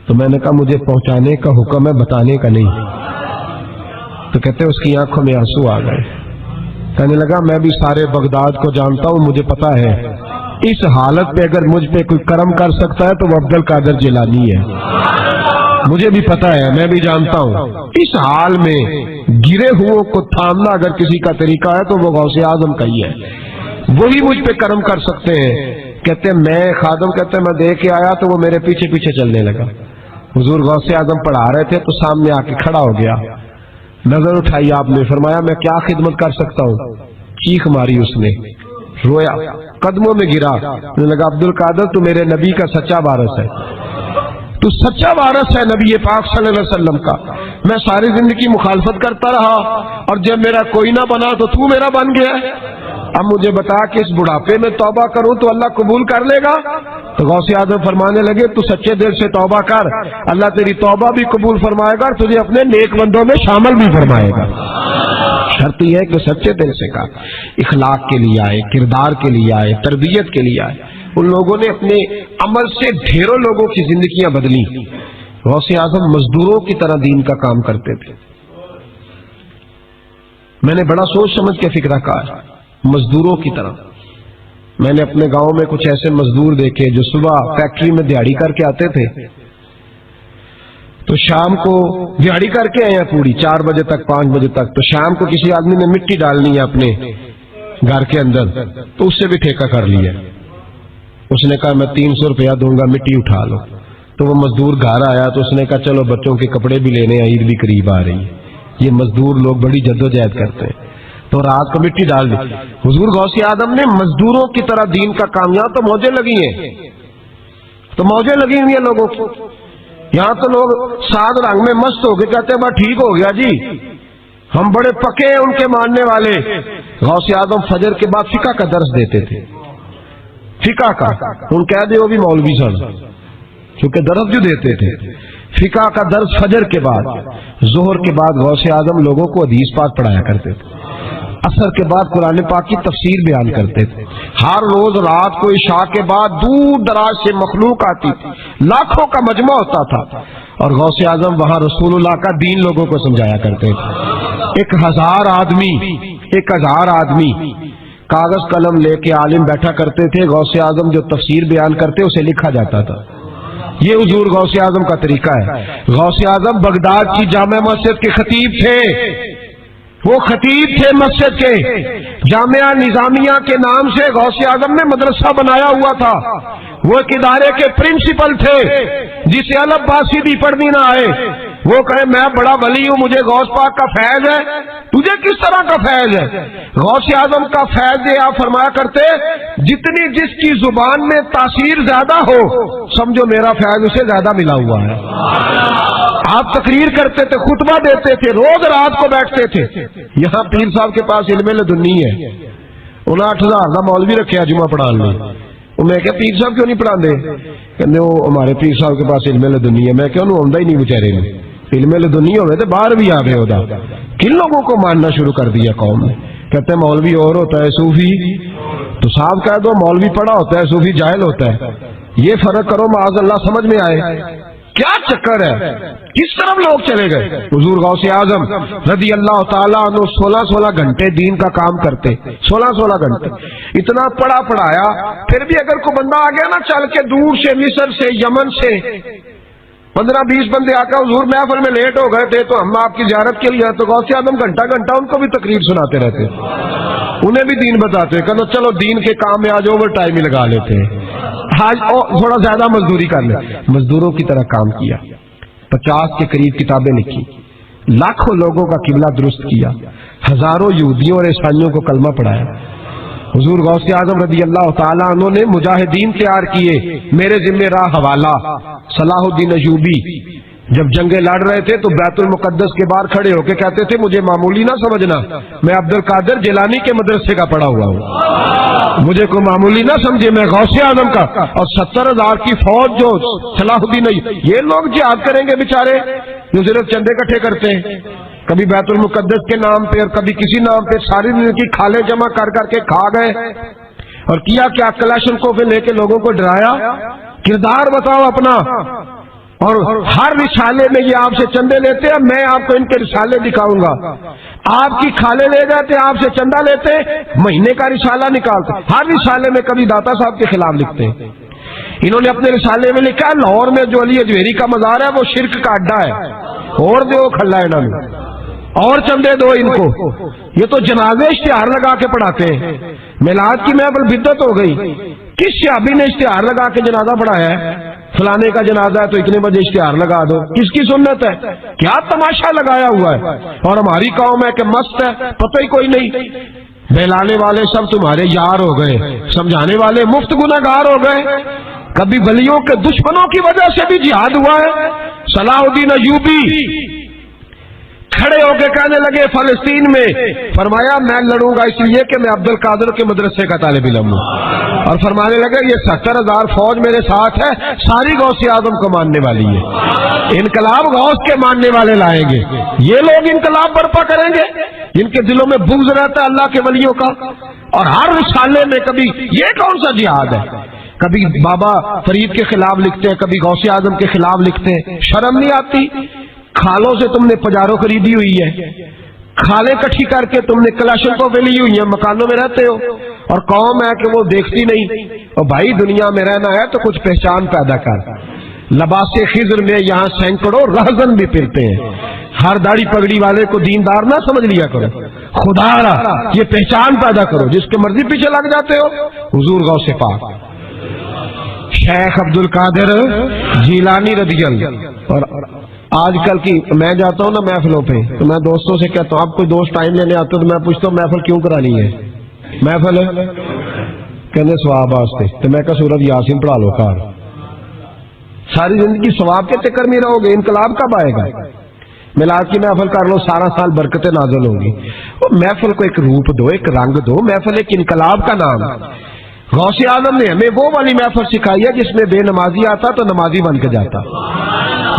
تو میں نے کہا مجھے پہنچانے کا حکم ہے، بتانے کا نہیں. تو کہتے اس کی آنکھوں میں آنسو آ گئے. کہنے لگا میں بھی سارے بغداد کو جانتا ہوں، مجھے پتا ہے اس حالت پہ اگر مجھ پہ کوئی کرم کر سکتا ہے تو وہ عبد القادر جیلانی ہے. مجھے بھی پتا ہے، میں بھی جانتا ہوں اس حال میں گرے ہوئوں کو تھامنا اگر کسی کا طریقہ ہے تو وہ غوث اعظم کا ہی ہے، وہی مجھ پہ کرم کر سکتے ہیں. کہتے ہیں میں خادم کہتے ہیں میں دے کے آیا تو وہ میرے پیچھے پیچھے چلنے لگا. حضور غوث اعظم پڑھا رہے تھے تو سامنے آ کے کھڑا ہو گیا. نظر اٹھائی آپ نے، فرمایا میں کیا خدمت کر سکتا ہوں. چیخ ماری اس نے، رویا، قدموں میں گرا. لگا عبد القادر تو میرے نبی کا سچا وارث ہے، تو سچا وارث ہے نبی پاک صلی اللہ علیہ وسلم کا. میں ساری زندگی مخالفت کرتا رہا اور جب میرا کوئی نہ بنا تو میرا بن گیا. اب مجھے بتا کہ اس بڑھاپے میں توبہ کروں تو اللہ قبول کر لے گا؟ تو غوث اعظم فرمانے لگے تو سچے دل سے توبہ کر، اللہ تیری توبہ بھی قبول فرمائے گا اور تجھے اپنے نیک بندوں میں شامل بھی فرمائے گا. شرط یہ ہے کہ سچے دل سے کا اخلاق کے لیے آئے، کردار کے لیے آئے، تربیت کے لیے آئے. ان لوگوں نے اپنے عمل سے ڈھیروں لوگوں کی زندگیاں بدلی. غوث اعظم مزدوروں کی طرح دین کا کام کرتے تھے. میں نے بڑا سوچ سمجھ کے فکرہ کہا، مزدوروں کی طرح. میں نے اپنے گاؤں میں کچھ ایسے مزدور دیکھے جو صبح فیکٹری میں دیہڑی کر کے آتے تھے تو شام کو دیہڑی کر کے آئے ہیں پوری 4 بجے تک 5 بجے تک، تو شام کو کسی آدمی نے مٹی ڈالنی ہے اپنے گھر کے اندر تو اس سے بھی ٹھیکہ کر لیا. اس نے کہا میں 300 روپیہ دوں گا، مٹی اٹھا لو. تو وہ مزدور گھر آیا تو اس نے کہا چلو بچوں کے کپڑے بھی لینے ہیں، عید بھی قریب آ رہی ہے. یہ مزدور لوگ بڑی جدوجہد کرتے ہیں. تو رات کو مٹی ڈال دی. حضور غوث اعظم نے مزدوروں کی طرح دین کا کام، یہاں تو موجیں لگی ہیں، تو موجیں لگی ہوئی ہیں لوگوں کو. یہاں تو لوگ سات رنگ میں مست ہو کے کہتے ہیں بس ٹھیک ہو گیا جی، ہم بڑے پکے ہیں ان کے ماننے والے. غوث اعظم فجر کے بعد فقہ کا درس دیتے تھے. فقہ کا ان کہہ دے وہ بھی مولوی سن، کیونکہ درس جو دیتے تھے. فقہ کا درس فجر کے بعد. ظہر کے بعد غوث اعظم لوگوں کو حدیث پاک پڑھایا کرتے تھے. عصر کے بعد قرآن پاک کی تفسیر بیان کرتے تھے. ہر روز رات کو عشاء کے بعد دور دراز سے مخلوق آتی تھی، لاکھوں کا مجمع ہوتا تھا اور غوث اعظم وہاں رسول اللہ کا دین لوگوں کو سمجھایا کرتے تھے. 1000 آدمی کاغذ قلم لے کے عالم بیٹھا کرتے تھے. غوث اعظم جو تفسیر بیان کرتے اسے لکھا جاتا تھا. یہ حضور غوث اعظم کا طریقہ ہے. غوث اعظم بغداد کی جامع مسجد کے خطیب تھے. وہ خطیب تھے مسجد کے. جامعہ نظامیہ کے نام سے غوث اعظم نے مدرسہ بنایا ہوا تھا. وہ ایک ادارے کے پرنسپل تھے. جسے الف باسیدی پڑھنی نہ آئے وہ کہے میں بڑا ولی ہوں، مجھے غوث پاک کا فیض ہے. تجھے کس طرح کا فیض ہے؟ غوث اعظم کا فیض یہ آپ فرمایا کرتے جتنی جس کی زبان میں تاثیر زیادہ ہو سمجھو میرا فیض اسے زیادہ ملا ہوا ہے. آپ تقریر کرتے تھے، خطبہ دیتے تھے، روز رات کو بیٹھتے تھے. یہاں پیر صاحب کے پاس علم لدنی ہے، انہیں 8000 کا مولوی رکھے جمعہ پڑھانے. میں کہ پیر صاحب کیوں نہیں پڑھا دے؟ کہ وہ ہمارے پیر صاحب کے پاس علم لدنی ہے. میں کہ انہوں آتا ہی نہیں بچارے نے. علم لدنی ہوئے تو باہر بھی آگے ہوتا. کن لوگوں کو ماننا شروع کر دیا قوم نے؟ کہتے ہیں مولوی اور ہوتا ہے صوفی. تو صاحب کہہ دو مولوی پڑھا ہوتا ہے صوفی جاہل ہوتا ہے. یہ فرق کرو معاذ اللہ سمجھ میں آئے. کیا چکر ہے؟ کس طرف لوگ چلے گئے؟ حضور غوث اعظم رضی اللہ تعالیٰ عنہ 16 گھنٹے دین کا کام کرتے. 16 گھنٹے اتنا پڑھایا. پھر بھی اگر کوئی بندہ آ گیا نا چل کے دور سے، مصر سے، یمن سے 15-20 بندے آ کر حضور محفل میں لیٹ ہو گئے تھے تو ہم آپ کی زیارت کے لیے، تو غوث اعظم گھنٹہ ان کو بھی تقریر سناتے رہتے، انہیں بھی دین بتاتے. کہ چلو دین کے کام میں آج اوور ٹائم ہی لگا لیتے ہیں، آج تھوڑا زیادہ مزدوری کر لیں. مزدوروں کی طرح کام کیا. 50 کے قریب کتابیں لکھی، لاکھوں لوگوں کا قبلہ درست کیا، ہزاروں یہودیوں اور عیسائیوں کو کلمہ پڑھایا. حضور غوث اعظم رضی اللہ تعالیٰ عنہ نے مجاہدین تیار کیے. میرے ذمہ راہ حوالہ صلاح الدین ایوبی جب جنگیں لڑ رہے تھے تو بیت المقدس کے باہر کھڑے ہو کے کہتے تھے مجھے معمولی نہ سمجھنا، میں عبد القادر جیلانی کے مدرسے کا پڑھا ہوا ہوں، مجھے کوئی معمولی نہ سمجھے، میں غوث اعظم کا. اور 70,000 کی فوج جو صلاح الدین، یہ لوگ جہاد کریں گے بیچارے جو صرف چندے اکٹھے کرتے ہیں، کبھی بیت المقدس کے نام پہ اور کبھی کسی نام پہ ساری دن کی کھالیں جمع کر کے کھا گئے. اور کیا کلاشن کو لے کے لوگوں کو ڈرایا. کردار بتاؤ اپنا. اور ہر رسالے میں یہ آپ سے چندے لیتے ہیں، میں آپ کو ان کے رسالے دکھاؤں گا. آپ کی کھالے لے جاتے، آپ سے چندہ لیتے، مہینے کا رسالہ نکالتے. ہر رسالے میں کبھی داتا صاحب کے خلاف لکھتے ہیں. انہوں نے اپنے رسالے میں لکھا ہے لاہور میں جو علی اجویری کا مزار ہے وہ شرک کا اڈا ہے، اور دو کھلا ہے انہوں نے، اور چندے دو ان کو. یہ تو جنازے اشتہار لگا کے پڑھاتے ہیں. میلاد کی محفل بدعت ہو گئی. کس صحابی نے اشتہار لگا کے جنازہ پڑھایا ہے؟ فلانے کا جنازہ ہے تو اتنے بجے اشتہار لگا دو. کس کی سنت ہے؟ کیا تماشا لگایا ہوا ہے؟ اور ہماری قوم ہے کہ مست ہے، پتہ ہی کوئی نہیں. بہلانے والے سب تمہارے یار ہو گئے، سمجھانے والے مفت گناہگار ہو گئے. کبھی ولیوں کے دشمنوں کی وجہ سے بھی جہاد ہوا ہے. صلاح الدین ایوبی کھڑے ہو کے کہنے لگے فلسطین میں، فرمایا میں لڑوں گا اس لیے کہ میں عبد القادر کے مدرسے کا طالب علم ہوں. اور فرمانے لگے یہ 70,000 فوج میرے ساتھ ہے، ساری غوث اعظم کو ماننے والی ہے. انقلاب غوث کے ماننے والے لائیں گے. یہ لوگ انقلاب برپا کریں گے جن کے دلوں میں بغض رہتا ہے اللہ کے ولیوں کا. اور ہر رسالے میں کبھی یہ کون سا جہاد ہے؟ کبھی بابا فرید کے خلاف لکھتے ہیں، کبھی غوث اعظم کے خلاف لکھتے ہیں. شرم نہیں آتی؟ کھالوں سے تم نے پجارو خریدی ہوئی ہے، کھالیں کٹھی کر کے تم نے کلاشنکوف لی ہوئی ہیں، مکانوں میں رہتے ہو، اور قوم ہے کہ وہ دیکھتی نہیں. اور بھائی دنیا میں رہنا ہے تو کچھ پہچان پیدا کر. لباس خضر میں یہاں سینکڑوں رہزن بھی پھرتے ہیں. ہر داڑھی پگڑی والے کو دیندار نہ سمجھ لیا کرو، خدا را یہ پہچان پیدا کرو. جس کے مرضی پیچھے لگ جاتے ہو. حضور غوث پاک شیخ عبد القادر جیلانی رضی اللہ. اور آج کل کی میں جاتا ہوں نا محفلوں پہ تو میں دوستوں سے کہتا ہوں، آپ کوئی دوست ٹائم لینے آتے تو میں پوچھتا ہوں محفل کیوں کرانی ہے؟ محفل کہنے ثواب واسطے. تو میں کہا سورۃ یاسین پڑھا لو کار. ساری زندگی ثواب کے چکر میں رہو گے، انقلاب کب آئے گا؟ میلاد کی محفل کر لو، سارا سال برکتیں نازل ہوں گی. اور محفل کو ایک روپ دو، ایک رنگ دو. محفل ایک انقلاب کا نام. غوث اعظم نے ہمیں وہ والی محفل سکھائی ہے جس میں بے نمازی آتا تو نمازی بن کے جاتا،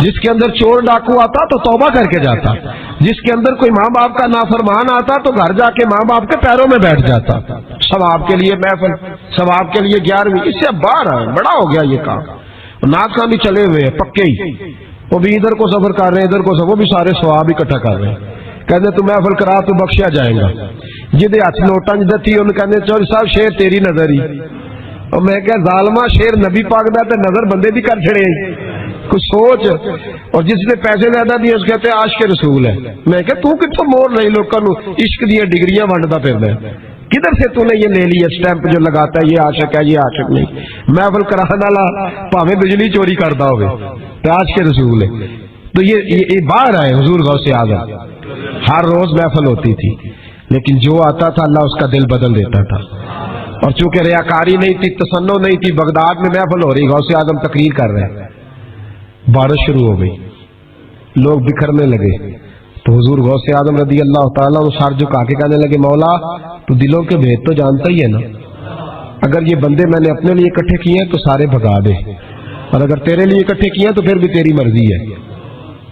جس کے اندر چور ڈاکو آتا تو توبہ کر کے جاتا، جس کے اندر کوئی ماں باپ کا نافرمان آتا تو گھر جا کے ماں باپ کے پیروں میں بیٹھ جاتا. ثواب کے لیے محفل، ثواب کے لیے 11ویں. اس سے باہر ہے، بڑا ہو گیا یہ کام. ناک بھی چلے ہوئے ہیں پکے ہی، وہ بھی ادھر کو سفر کر رہے ہیں، ادھر کو سفر، وہ بھی سارے ثواب اکٹھا کر رہے ہیں. کہتے تو محفل کرا تو بخشیا جائے گا. جدے ہاتھ نوٹاں جدے تھی انہوں کہتے چور صاحب شیر تیری نظر ہی. اور میں کہ ظالمہ شیر نبی پاک دا تے نظر بندے دی کر چھڑے کچھ سوچ. اور جس نے پیسے زیادہ دیے اس کہتے ہیں عاشق رسول ہے. میں کہ تو کتوں مور نہیں لوگوں نو عشق دی ڈگریاں ونڈدا پھردا ہے؟ کدھر سے تو نے یہ لے لیا اسٹیمپ جو لگاتا ہے یہ عاشق ہے یہ عاشق نہیں؟ محفل کرانے والا بھاویں بجلی چوری کرتا ہوئے تے عاشق رسول ہے. تو یہ باہر آئے حضور غوث اعظم. ہر روز محفل ہوتی تھی لیکن جو آتا تھا اللہ اس کا دل بدل دیتا تھا. اور چونکہ ریاکاری نہیں تھی، تسنع نہیں تھی، بغداد میں محفل ہو رہی، غوث اعظم تقریر کر رہے ہیں، بارش شروع ہو گئی، لوگ بکھرنے لگے. تو حضور غوث اعظم رضی اللہ تعالیٰ سر جھکا کے کہنے لگے مولا تو دلوں کے بھید تو جانتا ہی ہے نا. اگر یہ بندے میں نے اپنے لیے اکٹھے کیے ہیں تو سارے بھگا دے، اور اگر تیرے لیے اکٹھے کیے ہیں تو پھر بھی تیری مرضی ہے.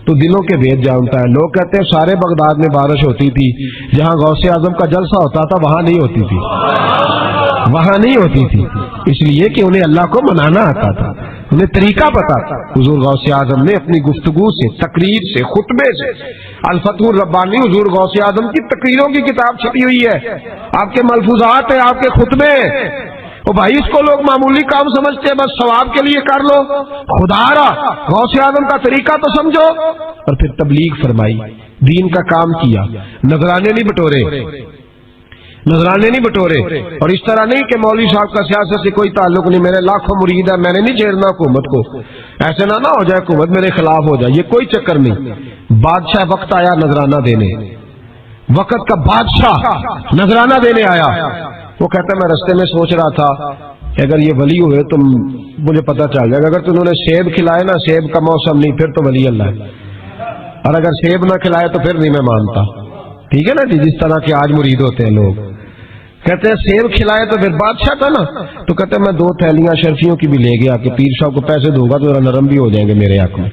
تو دلوں کے بھید جانتا ہے. لوگ کہتے ہیں سارے بغداد میں بارش ہوتی تھی، جہاں غوث اعظم کا جلسہ ہوتا تھا وہاں نہیں ہوتی تھی، وہاں نہیں ہوتی تھی، اس لیے کہ انہیں اللہ کو منانا آتا تھا، انہیں طریقہ پتا تھا. حضور غوث اعظم نے اپنی گفتگو سے، تقریر سے، خطبے سے، الفتح الربانی حضور غوث اعظم کی تقریروں کی کتاب چھپی ہوئی ہے، آپ کے ملفوظات ہیں، آپ کے خطبے. اور بھائی اس کو لوگ معمولی کام سمجھتے ہیں، بس ثواب کے لیے کر لو. خدا را غوث اعظم کا طریقہ تو سمجھو. اور پھر تبلیغ فرمائی، دین کا کام کیا، نذرانے نہیں بٹورے، نذرانے نہیں بٹورے. اور اس طرح نہیں کہ مولوی صاحب کا سیاست سے کوئی تعلق نہیں، میرے لاکھوں مرید ہے، میں نے نہیں چھیڑنا حکومت کو، ایسے نہ ہو جائے حکومت میرے خلاف ہو جائے، یہ کوئی چکر نہیں. بادشاہ وقت آیا نذرانہ دینے، وقت کا بادشاہ نذرانہ دینے آیا. وہ کہتا ہے میں رستے میں سوچ رہا تھا کہ اگر یہ ولی ہوئے تو مجھے پتہ چل جائے گا، اگر تو انہوں نے سیب کھلائے نا، سیب کا موسم نہیں، پھر تو ولی اللہ ہے، اور اگر سیب نہ کھلائے تو پھر نہیں میں مانتا. ٹھیک ہے نا جی، جس طرح کے آج مرید ہوتے ہیں لوگ. کہتے ہیں سیب کھلائے تو پھر بادشاہ تھا نا. تو کہتے ہیں میں 2 تھیلیاں شرفیوں کی بھی لے گیا کہ پیر صاحب کو پیسے دوں گا تو ذرا نرم بھی ہو جائیں گے میرے حق میں،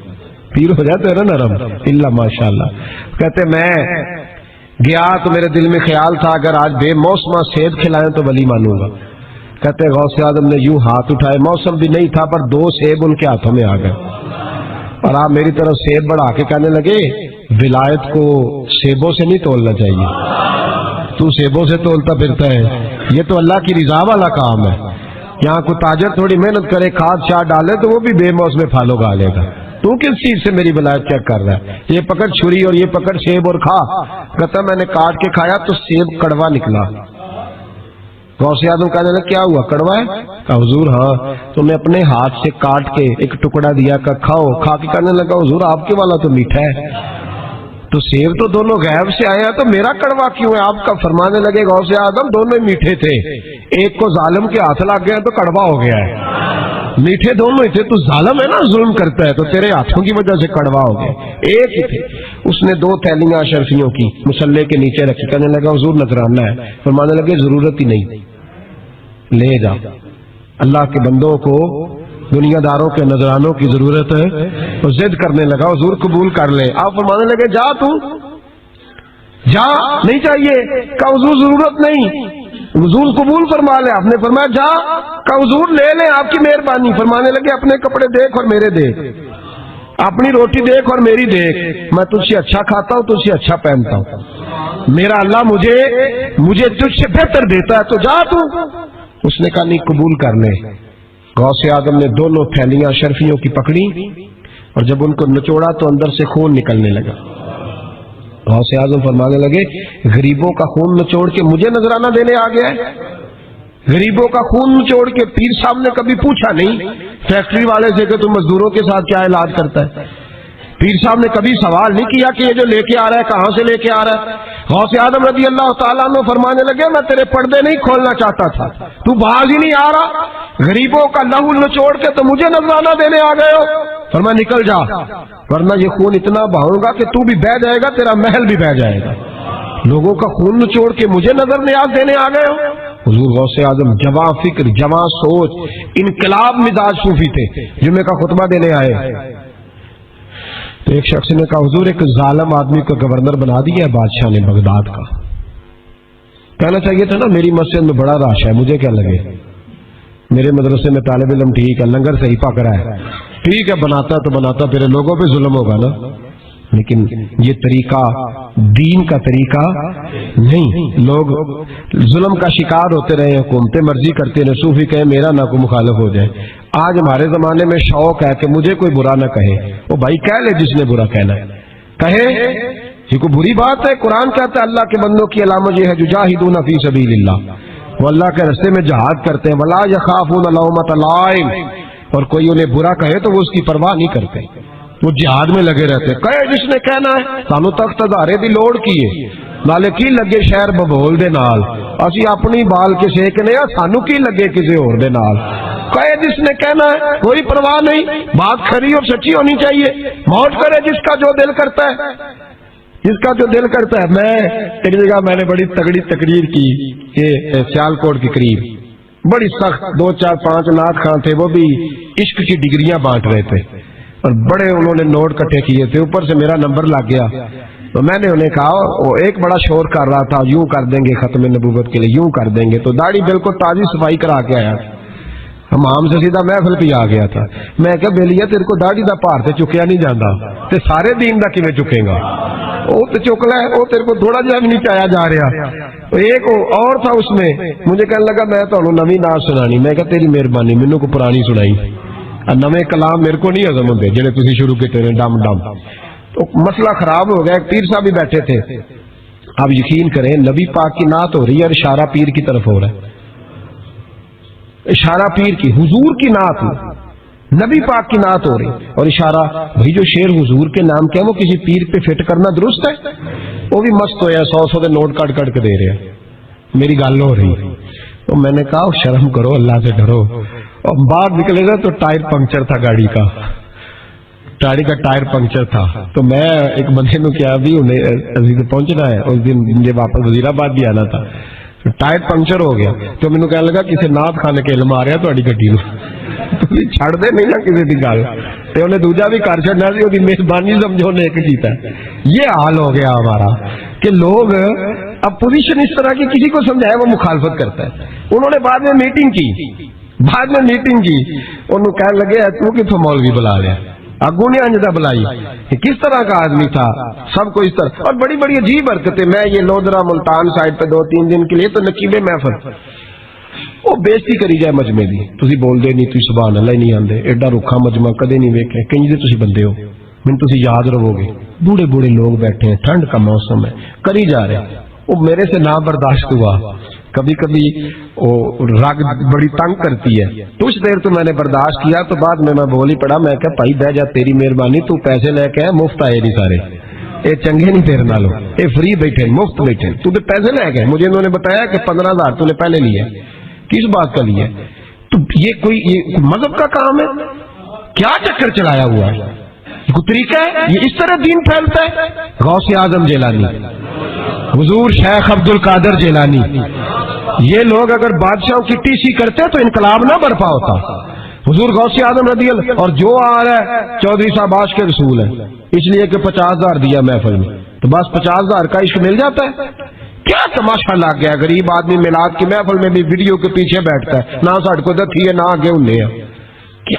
پیر ہو جائے تو ذرا نرم اللہ ماشاء اللہ. کہتے میں گیا تو میرے دل میں خیال تھا اگر آج بے موسمہ سیب کھلائیں تو ولی مانوں گا. کہتے ہیں غوث اعظم نے یوں ہاتھ اٹھائے، موسم بھی نہیں تھا پر 2 سیب ان کے ہاتھوں میں آ گئے، اور آپ میری طرف سیب بڑھا کے کہنے لگے ولایت کو سیبوں سے نہیں تولنا چاہیے، تو سیبوں سے تولتا پھرتا ہے، یہ تو اللہ کی رضا والا کام ہے. یہاں کوئی تاجر تھوڑی محنت کرے، کھاد شاد ڈالے تو وہ بھی بے موسم پھل اگا لے گا. تو کس چیز سے میری ولایت چیک کر رہا ہے؟ یہ پکڑ چھری اور یہ پکڑ سیب اور کھا. کہتا میں نے کاٹ کے کھایا تو سیب کڑوا نکلا. غوث اعظم کہنے لگا کیا ہوا، کڑوا ہے؟ کہا حضور ہاں. تو میں اپنے ہاتھ سے کاٹ کے ایک ٹکڑا دیا کہ کھاؤ. کھا کے کہنے لگا حضور آپ کے والا تو میٹھا ہے. تو سیب تو دونوں غیب سے آئے ہیں تو میرا کڑوا کیوں ہے؟ آپ کا فرمانے لگے غوث اعظم دونوں میٹھے تھے، ایک کو ظالم کے ہاتھ لگ گیا تو کڑوا ہو گیا ہے، میٹھے دونوں ہی تھے. تو ظالم ہے نا، ظلم کرتا ہے، تو تیرے ہاتھوں کی وجہ سے کڑوا ہو گیا، ایک ہی تھے. اس نے 2 تھیلیاں اشرفیوں کی مصلے کے نیچے رکھی، کہنے لگا حضور نذرانہ ہے. فرمانے لگے ضرورت ہی نہیں، لے جا. اللہ کے بندوں کو دنیا داروں کے نذرانوں کی ضرورت ہے. تو ضد کرنے لگا حضور قبول کر لے. آپ فرمانے لگے جا تو جا، نہیں چاہیے. کہا حضور ضرورت نہیں. وضو قبول فرما لے. آپ نے فرمایا جا کہ حضور لے لیں آپ کی مہربانی. فرمانے لگے اپنے کپڑے دیکھ اور میرے دیکھ, اپنی روٹی دیکھ اور میری دیکھ, میں تجھ سے اچھا کھاتا ہوں, تجھ سے اچھا پہنتا ہوں, میرا اللہ مجھے تجھ سے بہتر دیتا ہے, تو جا تو. اس نے کہا نہیں قبول کر لے. غوث اعظم نے دونوں تھیلیاں اشرفیوں کی پکڑی اور جب ان کو نچوڑا تو اندر سے خون نکلنے لگا. غوث اعظم فرمانے لگے غریبوں کا خون نچوڑ کے مجھے نذرانہ دینے آ گیا ہے. غریبوں کا خون نچوڑ کے. پیر صاحب نے کبھی پوچھا نہیں فیکٹری والے سے کہ تم مزدوروں کے ساتھ کیا علاج کرتا ہے. پیر صاحب نے کبھی سوال نہیں کیا کہ یہ جو لے کے آ رہا ہے کہاں سے لے کے آ رہا ہے. غوث اعظم رضی اللہ تعالیٰ عنہ فرمانے لگے میں تیرے پردے نہیں کھولنا چاہتا تھا, تو باز ہی نہیں آ رہا, غریبوں کا لہو نچوڑ کے تو مجھے نذرانہ دینے آ گئے ہو. فرمایا نکل جا ورنہ یہ خون اتنا بہاؤں گا کہ تو بھی بہہ جائے گا, تیرا محل بھی بہہ جائے گا. لوگوں کا خون نچوڑ کے مجھے نظر نیاز دینے آ گئے ہو. حضور غوث اعظم جواں فکر, جواں سوچ, انقلاب مزاج صوفی تھے. جمعے کا خطبہ دینے آئے تو ایک شخص نے کہا حضور ایک ظالم آدمی کو گورنر بنا دیا ہے بادشاہ نے بغداد کا. کہنا چاہیے تھا نا میری مسجد میں بڑا رش ہے, مجھے کیا لگے, میرے مدرسے میں طالب علم ٹھیک ہے, لنگر صحیح پک رہا ہے, ٹھیک ہے بناتا تو بناتا, پھر لوگوں پہ ظلم ہوگا نا. لیکن یہ طریقہ دین کا طریقہ نہیں. لوگ ظلم کا شکار ہوتے رہے, حکومتیں مرضی کرتے رہے, صوفی کہے میرا نہ کوئی مخالف ہو جائے. آج ہمارے زمانے میں شوق ہے کہ مجھے کوئی برا نہ کہے. وہ بھائی کہہ لے جس نے برا کہنا ہے کہے, یہ کوئی بری بات ہے. قرآن کہتا ہے اللہ کے بندوں کی علامت یہ ہے یجاہدون فی سبیل اللہ, وہ اللہ کے راستے میں جہاد کرتے ہیں. ولا یخافون لومۃ لائم, اور کوئی انہیں برا کہے تو وہ اس کی پرواہ نہیں کرتے, وہ جہاد میں لگے رہتے. کہے جس نے کہنا ہے سانو تخت ادارے دی لوڑ کی ہے, نالے کی لگے شہر ببول دے نال, اسی اپنی بال کے سیکنے ہیں, سانو کی لگے کسی اور دے نال. کہے جس نے کہنا ہے کوئی پرواہ نہیں, بات کھری اور سچی ہونی چاہیے. موج کرے جس کا جو دل کرتا ہے, جس کا جو دل کرتا ہے. میں ایک جگہ میں نے بڑی تگڑی تقریر کی کہ سیالکوٹ کے قریب بڑی سخت 2 4 5 نعت خان تھے, وہ بھی عشق کی ڈگریاں بانٹ رہے تھے اور بڑے انہوں نے نوٹ کٹھے کیے تھے. اوپر سے میرا نمبر لگ گیا تو میں نے انہیں کہا, وہ ایک بڑا شور کر رہا تھا یوں کر دیں گے ختم نبوت کے لیے, یوں کر دیں گے. تو داڑھی بالکل تازی صفائی کرا کے آیا, ہم سے سیدھا محفل پہ آ گیا تھا. میں کہ بیلیا تیرے کو داڑھی دا پار تے چکیا نہیں جاتا, تے سارے دین دا کیویں چکے گا, وہ تو چک لے, وہ تیرے کو تھوڑا جہا بھی نہیں چایا جا رہا. ایک اور تھا اس میں, مجھے کہنے لگا میں تمہیں نویں نعت سنانی. میں کہا تیری مہربانی, مینوں کو پرانی سنائی, نویں کلام میرے کو نہیں ہضم ہوندے جڑے تسی شروع کیتے نے ڈم ڈم. تو مسئلہ خراب ہو گیا. ایک پیر صاحب بھی بیٹھے تھے. آپ یقین کریں نبی پاک کی نعت ہو رہی ہے اور اشارہ پیر کی طرف ہو رہا ہے, اشارہ پیر کی, حضور کی نعت, نبی پاک کی نعت ہو رہی اور اشارہ. بھائی جو شعر حضور کے نام کے وہ کسی پیر پہ فٹ کرنا درست ہے؟ وہ بھی مست ہویا 100 دے نوٹ کٹ کٹ کے دے رہے ہیں. میری گل ہو رہی تو میں نے کہا شرم کرو, اللہ سے ڈرو. اور باہر نکلے گا تو ٹائر پنکچر تھا گاڑی کا, گاڑی کا ٹائر پنکچر تھا. تو میں ایک بندے نے کیا بھی انہیں پہنچنا ہے, اس دن مجھے واپس وزیر آباد بھی آنا تھا, ٹائر پنکچر ہو گیا. تو مینوں کہنے لگا کسی نعت خانے کے علم آ رہا تہاڈی گڈی نوں, تسی چھڑ دے نہیں نا کسی دی گل. تے انہیں دوجا بھی کر چھڈنا سی, اودی مہربانی سمجھو نے ایک کیتا. یہ حال ہو گیا ہمارا کہ لوگ اب پوزیشن اس طرح کی کسی کو سمجھائے وہ مخالفت کرتا ہے. انہوں نے بعد میں میٹنگ کی, انہوں کہنے لگے تو کتوں مولوی بلا لیا, اگو نے انجدہ بلائی, کس طرح کا آدمی تھا, سب کو اس طرح. اور بڑی بڑی عجیب حرکتیں. میں یہ لودرا ملتان سائڈ پہ 2-3 دن کے لیے تو نقیبے محفل, وہ بےزتی کری جائے مجمے دی, تسی بول دے نہیں, تسی سبحان اللہ ہی نہیں آندے, ایڈا رکھا مجمع کدے نہیں ویکھے, کہیں دے تسی بندے ہو, من تسی یاد رہو گے. بوڑھے بوڑھے لوگ بیٹھے ہیں, ٹھنڈ کا موسم ہے, کری جا رہے. وہ میرے سے نہ برداشت ہوا. کبھی کبھی رگ بڑی تنگ کرتی ہے. کچھ دیر تو میں نے برداشت کیا, تو بعد میں بول ہی پڑا. میں کہ بھائی بہ جا, تیری مہربانی, تو پیسے لے کے مفت آئے نہیں سارے, اے چنگے نہیں تیرے نالوں, اے فری بیٹھے مفت بیٹھے, تو پیسے لے گئے. مجھے انہوں نے بتایا کہ 15,000 تو نے پہلے لیے. کس بات کا لیے؟ تو یہ کوئی مذہب کا کام ہے کیا؟ چکر چلایا ہوا ہے, کوئی طریقہ ہے؟ یہ اس طرح دین پھیلتا ہے؟ غوث اعظم جیلانی, حضور شیخ عبد القادر جیلانی, یہ لوگ اگر بادشاہوں کی ٹی سی کرتے تو انقلاب نہ برپا ہوتا. حضور غوث اعظم رضی اللہ. اور جو آ رہا ہے چودھری صاحب عاشق کے رسول ہے, اس لیے کہ 50,000 دیا محفل میں, تو بس 50,000 کا عشق مل جاتا ہے. کیا تماشا لگ گیا, غریب آدمی میلاد کی محفل میں بھی ویڈیو کے پیچھے بیٹھتا ہے, نہ ساڑھ کو دتھی ہے نہ آگے انہیں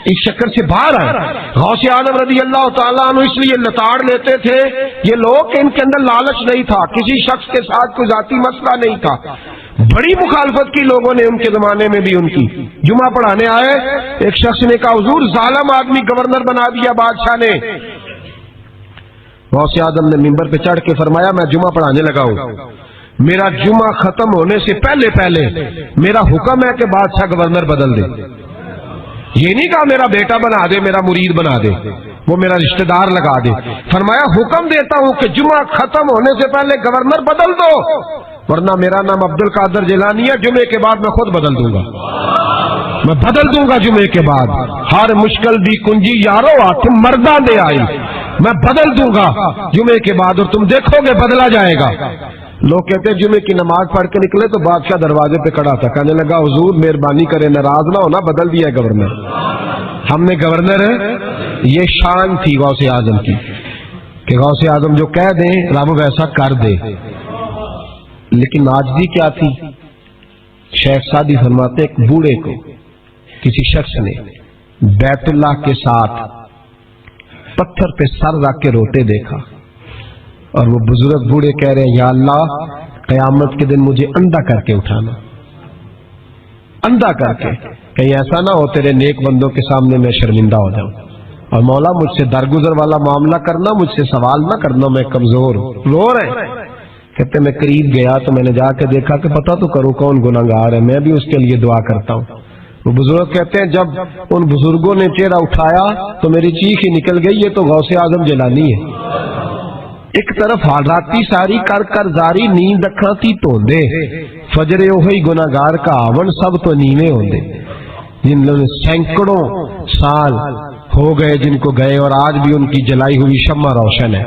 اس چکر سے باہر آئے. غوث اعظم رضی اللہ تعالیٰ عنہ اس لیے لتاڑ لیتے تھے یہ لوگ کہ ان کے اندر لالچ نہیں تھا, کسی شخص کے ساتھ کوئی ذاتی مسئلہ نہیں تھا. بڑی مخالفت کی لوگوں نے ان کے زمانے میں بھی ان کی. جمعہ پڑھانے آئے, ایک شخص نے کہا حضور ظالم آدمی گورنر بنا دیا بادشاہ نے. غوث اعظم نے منبر پہ چڑھ کے فرمایا میں جمعہ پڑھانے لگا ہوں, میرا جمعہ ختم ہونے سے پہلے میرا حکم ہے کہ بادشاہ گورنر بدل دے. یہ نہیں کہا میرا بیٹا بنا دے, میرا مرید بنا دے, وہ میرا رشتہ دار لگا دے. فرمایا حکم دیتا ہوں کہ جمعہ ختم ہونے سے پہلے گورنر بدل دو, ورنہ میرا نام عبد القادر جیلانی ہے, جمعے کے بعد میں خود بدل دوں گا, میں بدل دوں گا جمعے کے بعد. ہر مشکل دی کنجی یارو ہاتھ مرداں دے آئی, میں بدل دوں گا جمعے کے بعد, اور تم دیکھو گے بدلا جائے گا. لوگ کہتے ہیں جمعے کی نماز پڑھ کے نکلے تو بادشاہ دروازے پہ کھڑا تھا, کہنے لگا حضور مہربانی کرے ناراض نہ ہونا, بدل دیا گورنر, ہم نے گورنر ہے. یہ شان تھی غوث اعظم کی کہ غوث اعظم جو کہہ دیں رب ویسا کر دے. لیکن عاجزی کیا تھی؟ شیخ سعدی فرماتے ایک بوڑھے کو کسی شخص نے بیت اللہ کے ساتھ پتھر پہ سر رکھ کے روتے دیکھا, اور وہ بزرگ بوڑھے کہہ رہے ہیں یا اللہ قیامت کے دن مجھے اندھا کر کے اٹھانا, اندھا کر کے, کہیں ایسا نہ ہو تیرے نیک بندوں کے سامنے میں شرمندہ ہو جاؤں, اور مولا مجھ سے درگزر والا معاملہ کرنا, مجھ سے سوال نہ کرنا, میں کمزور ہوں. رو رہے ہیں. کہتے میں قریب گیا تو میں نے جا کے دیکھا کہ پتہ تو کروں کون گناہگار ہے, میں بھی اس کے لیے دعا کرتا ہوں. وہ بزرگ کہتے ہیں جب ان بزرگوں نے چہرہ اٹھایا تو میری چیخ ہی نکل گئی, یہ تو غوث اعظم جیلانی ہے. ایک طرف حالاتی ساری کر کر زاری نیند اکھاں تھی توندے, فجر اوہی گناہگار کا آون سب تو نیوے ہوندے. جن لوگوں نے سینکڑوں سال ہو گئے جن کو گئے, اور آج بھی ان کی جلائی ہوئی شمع روشن ہے.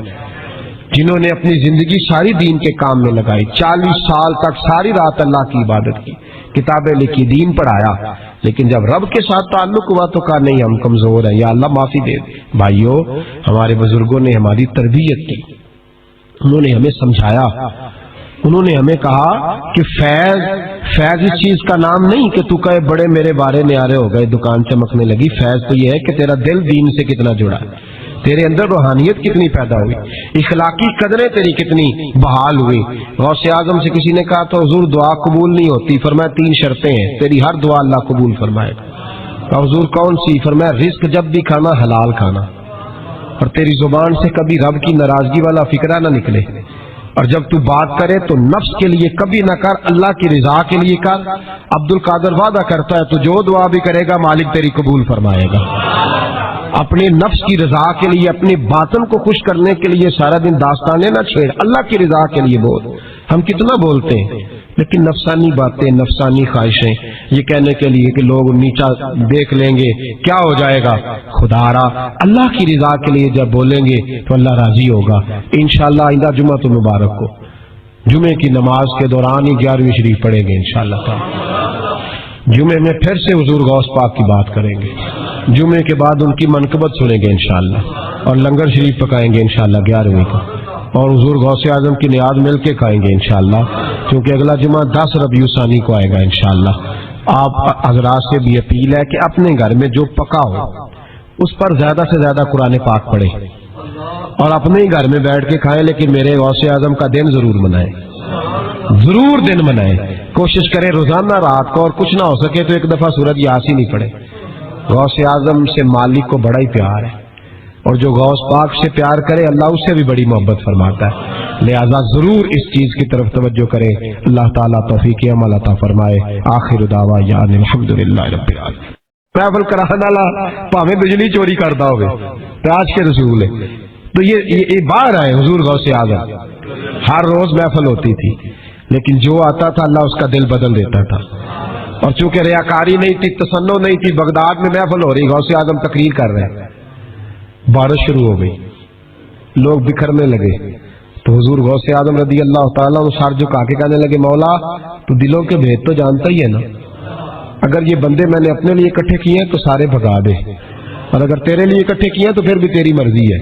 جنہوں نے اپنی زندگی ساری دین کے کام میں لگائی, 40 سال تک ساری رات اللہ کی عبادت کی, کتابیں لکھی, دین پڑھایا, لیکن جب رب کے ساتھ تعلق ہوا تو کہا نہیں ہم کمزور ہیں, یا اللہ معافی دے دے. بھائیو ہمارے بزرگوں نے ہماری تربیت کی, انہوں نے ہمیں سمجھایا, انہوں نے ہمیں کہا کہ فیض اس چیز کا نام نہیں کہ تو کہے بڑے میرے بارے نیارے ہو گئے, دکان چمکنے لگی. فیض تو یہ ہے کہ تیرا دل دین سے کتنا جڑا ہے, تیرے اندر روحانیت کتنی پیدا ہوئی, اخلاقی قدریں تیری کتنی بحال ہوئی. غوث اعظم سے کسی نے کہا تو حضور دعا قبول نہیں ہوتی, فرمایا 3 شرطیں ہیں, تیری ہر دعا اللہ قبول فرمائے. حضور کون سی؟ فرمایا رزق جب بھی کھانا حلال کھانا, اور تیری زبان سے کبھی رب کی ناراضگی والا فکرہ نہ نکلے, اور جب تو بات کرے تو نفس کے لیے کبھی نہ کر, اللہ کی رضا کے لیے کر. عبد القادر وعدہ کرتا ہے تو جو دعا بھی کرے گا مالک تیری قبول فرمائے گا. اپنے نفس کی رضا کے لیے, اپنے باطن کو خوش کرنے کے لیے سارا دن داستانے نہ چھیڑ, اللہ کی رضا کے لیے بول. ہم کتنا بولتے ہیں لیکن نفسانی باتیں, نفسانی خواہشیں, یہ کہنے کے لیے کہ لوگ نیچا دیکھ لیں گے کیا ہو جائے گا. خدا را اللہ کی رضا کے لیے جب بولیں گے تو اللہ راضی ہوگا. انشاءاللہ آئندہ جمعہ تو مبارک کو جمعے کی نماز کے دوران ہی 11ویں شریف پڑھیں گے انشاءاللہ تعالی. جمعے میں پھر سے حضور غوث پاک کی بات کریں گے, جمعے کے بعد ان کی منقبت سنیں گے انشاءاللہ, اور لنگر شریف پکائیں گے انشاءاللہ 11ویں کو, اور حضور غوث اعظم کی نیاز مل کے کھائیں گے انشاءاللہ, کیونکہ اگلا جمعہ 10 ربیع ثانی کو آئے گا انشاءاللہ. آپ حضرات سے بھی اپیل ہے کہ اپنے گھر میں جو پکا ہو اس پر زیادہ سے زیادہ قرآن پاک پڑھیں, اور اپنے ہی گھر میں بیٹھ کے کھائیں, لیکن میرے غوث اعظم کا دن ضرور منائیں, ضرور دن منائیں. کوشش کریں روزانہ رات کو, اور کچھ نہ ہو سکے تو ایک دفعہ سورۃ یاسین ہی پڑھیں. غوث اعظم سے مالک کو بڑا ہی پیار ہے, اور جو غوث پاک سے پیار کرے اللہ اس سے بھی بڑی محبت فرماتا ہے. لہذا ضرور اس چیز کی طرف توجہ کریں. اللہ تعالیٰ توفیق عمل عطا فرمائے. آخر دعوانا الحمدللہ رب العالمین. محفل کرانے والا پاویں بجلی چوری کرتا ہوگا, راج کے رسول ہے. تو یہ باہر آئے حضور غوث اعظم, ہر روز محفل ہوتی تھی, لیکن جو آتا تھا اللہ اس کا دل بدل دیتا تھا. اور چونکہ ریاکاری نہیں تھی, تسنع نہیں تھی, بغداد میں محفل ہو رہی, غوث اعظم تقریر کر رہے ہیں, بارش شروع ہو گئی, لوگ بکھرنے لگے, تو حضور غوث اعظم رضی اللہ تعالیٰ عنہ سر جھکا کے کہنے لگے مولا تو دلوں کے بھید تو جانتا ہی ہے نا, اگر یہ بندے میں نے اپنے لیے اکٹھے کیے ہیں تو سارے بھگا دے, اور اگر تیرے لیے اکٹھے کیے ہیں تو پھر بھی تیری مرضی ہے.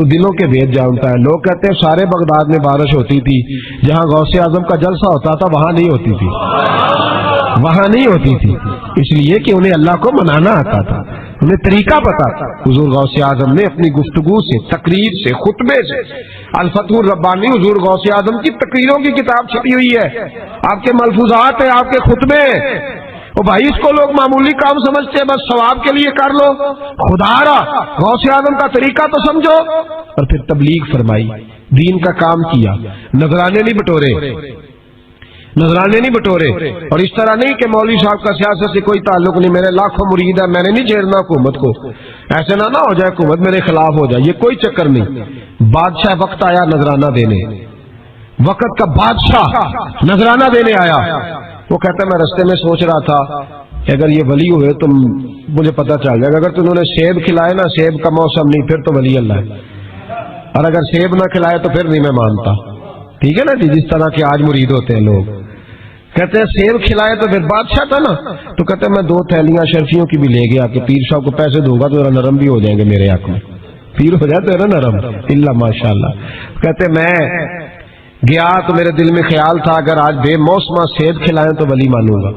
تو دلوں کے بھید جانتا ہے. لوگ کہتے ہیں سارے بغداد میں بارش ہوتی تھی, جہاں غوث اعظم کا جلسہ ہوتا تھا وہاں نہیں ہوتی تھی, وہاں نہیں ہوتی تھی, اس لیے کہ انہیں اللہ کو منانا آتا تھا, انہیں طریقہ پتا تھا. حضور غوث اعظم نے اپنی گفتگو سے, تقریر سے, خطبے سے, الفتح الربانی حضور غوث اعظم کی تقریروں کی کتاب چھپی ہوئی ہے, آپ کے ملفوظات ہیں, آپ کے خطبے. او بھائی اس کو لوگ معمولی کام سمجھتے ہیں, بس ثواب کے لیے کر لو. خدا را غوث اعظم کا طریقہ تو سمجھو. اور پھر تبلیغ فرمائی, دین کا کام کیا, نذرانے نہیں بٹورے, نذرانے نہیں بٹورے. اور اس طرح نہیں کہ مولوی صاحب کا سیاست سے کوئی تعلق نہیں, میرے لاکھوں مرید ہیں, میں نے نہیں چھیڑنا حکومت کو, ایسے نہ ہو جائے حکومت میرے خلاف ہو جائے, یہ کوئی چکر نہیں. بادشاہ وقت آیا نذرانہ دینے, وقت کا بادشاہ نذرانہ دینے آیا. وہ کہتا ہے میں رستے میں سوچ رہا تھا کہ اگر یہ ولی ہوئے تو مجھے پتہ چل جائے گا, اگر تو انہوں نے سیب کھلائے نا, سیب کا موسم نہیں, پھر تو ولی اللہ ہے, اور اگر سیب نہ کھلائے تو پھر نہیں میں مانتا. ٹھیک ہے نا جی, جس طرح کے آج مرید ہوتے ہیں لوگ, کہتے ہیں سیب کھلائے تو پھر بادشاہ تھا نا. تو کہتے ہیں میں 2 تھیلیاں شرفیوں کی بھی لے گیا کہ پیر صاحب کو پیسے دوں گا تو ذرا نرم بھی ہو جائیں گے میرے حق میں, پیر ہو جاتے ہیں نا نرم, اللہ ماشاء اللہ. کہتے میں گیا تو میرے دل میں خیال تھا اگر آج بے موسم سیب کھلائیں تو ولی مانوں گا.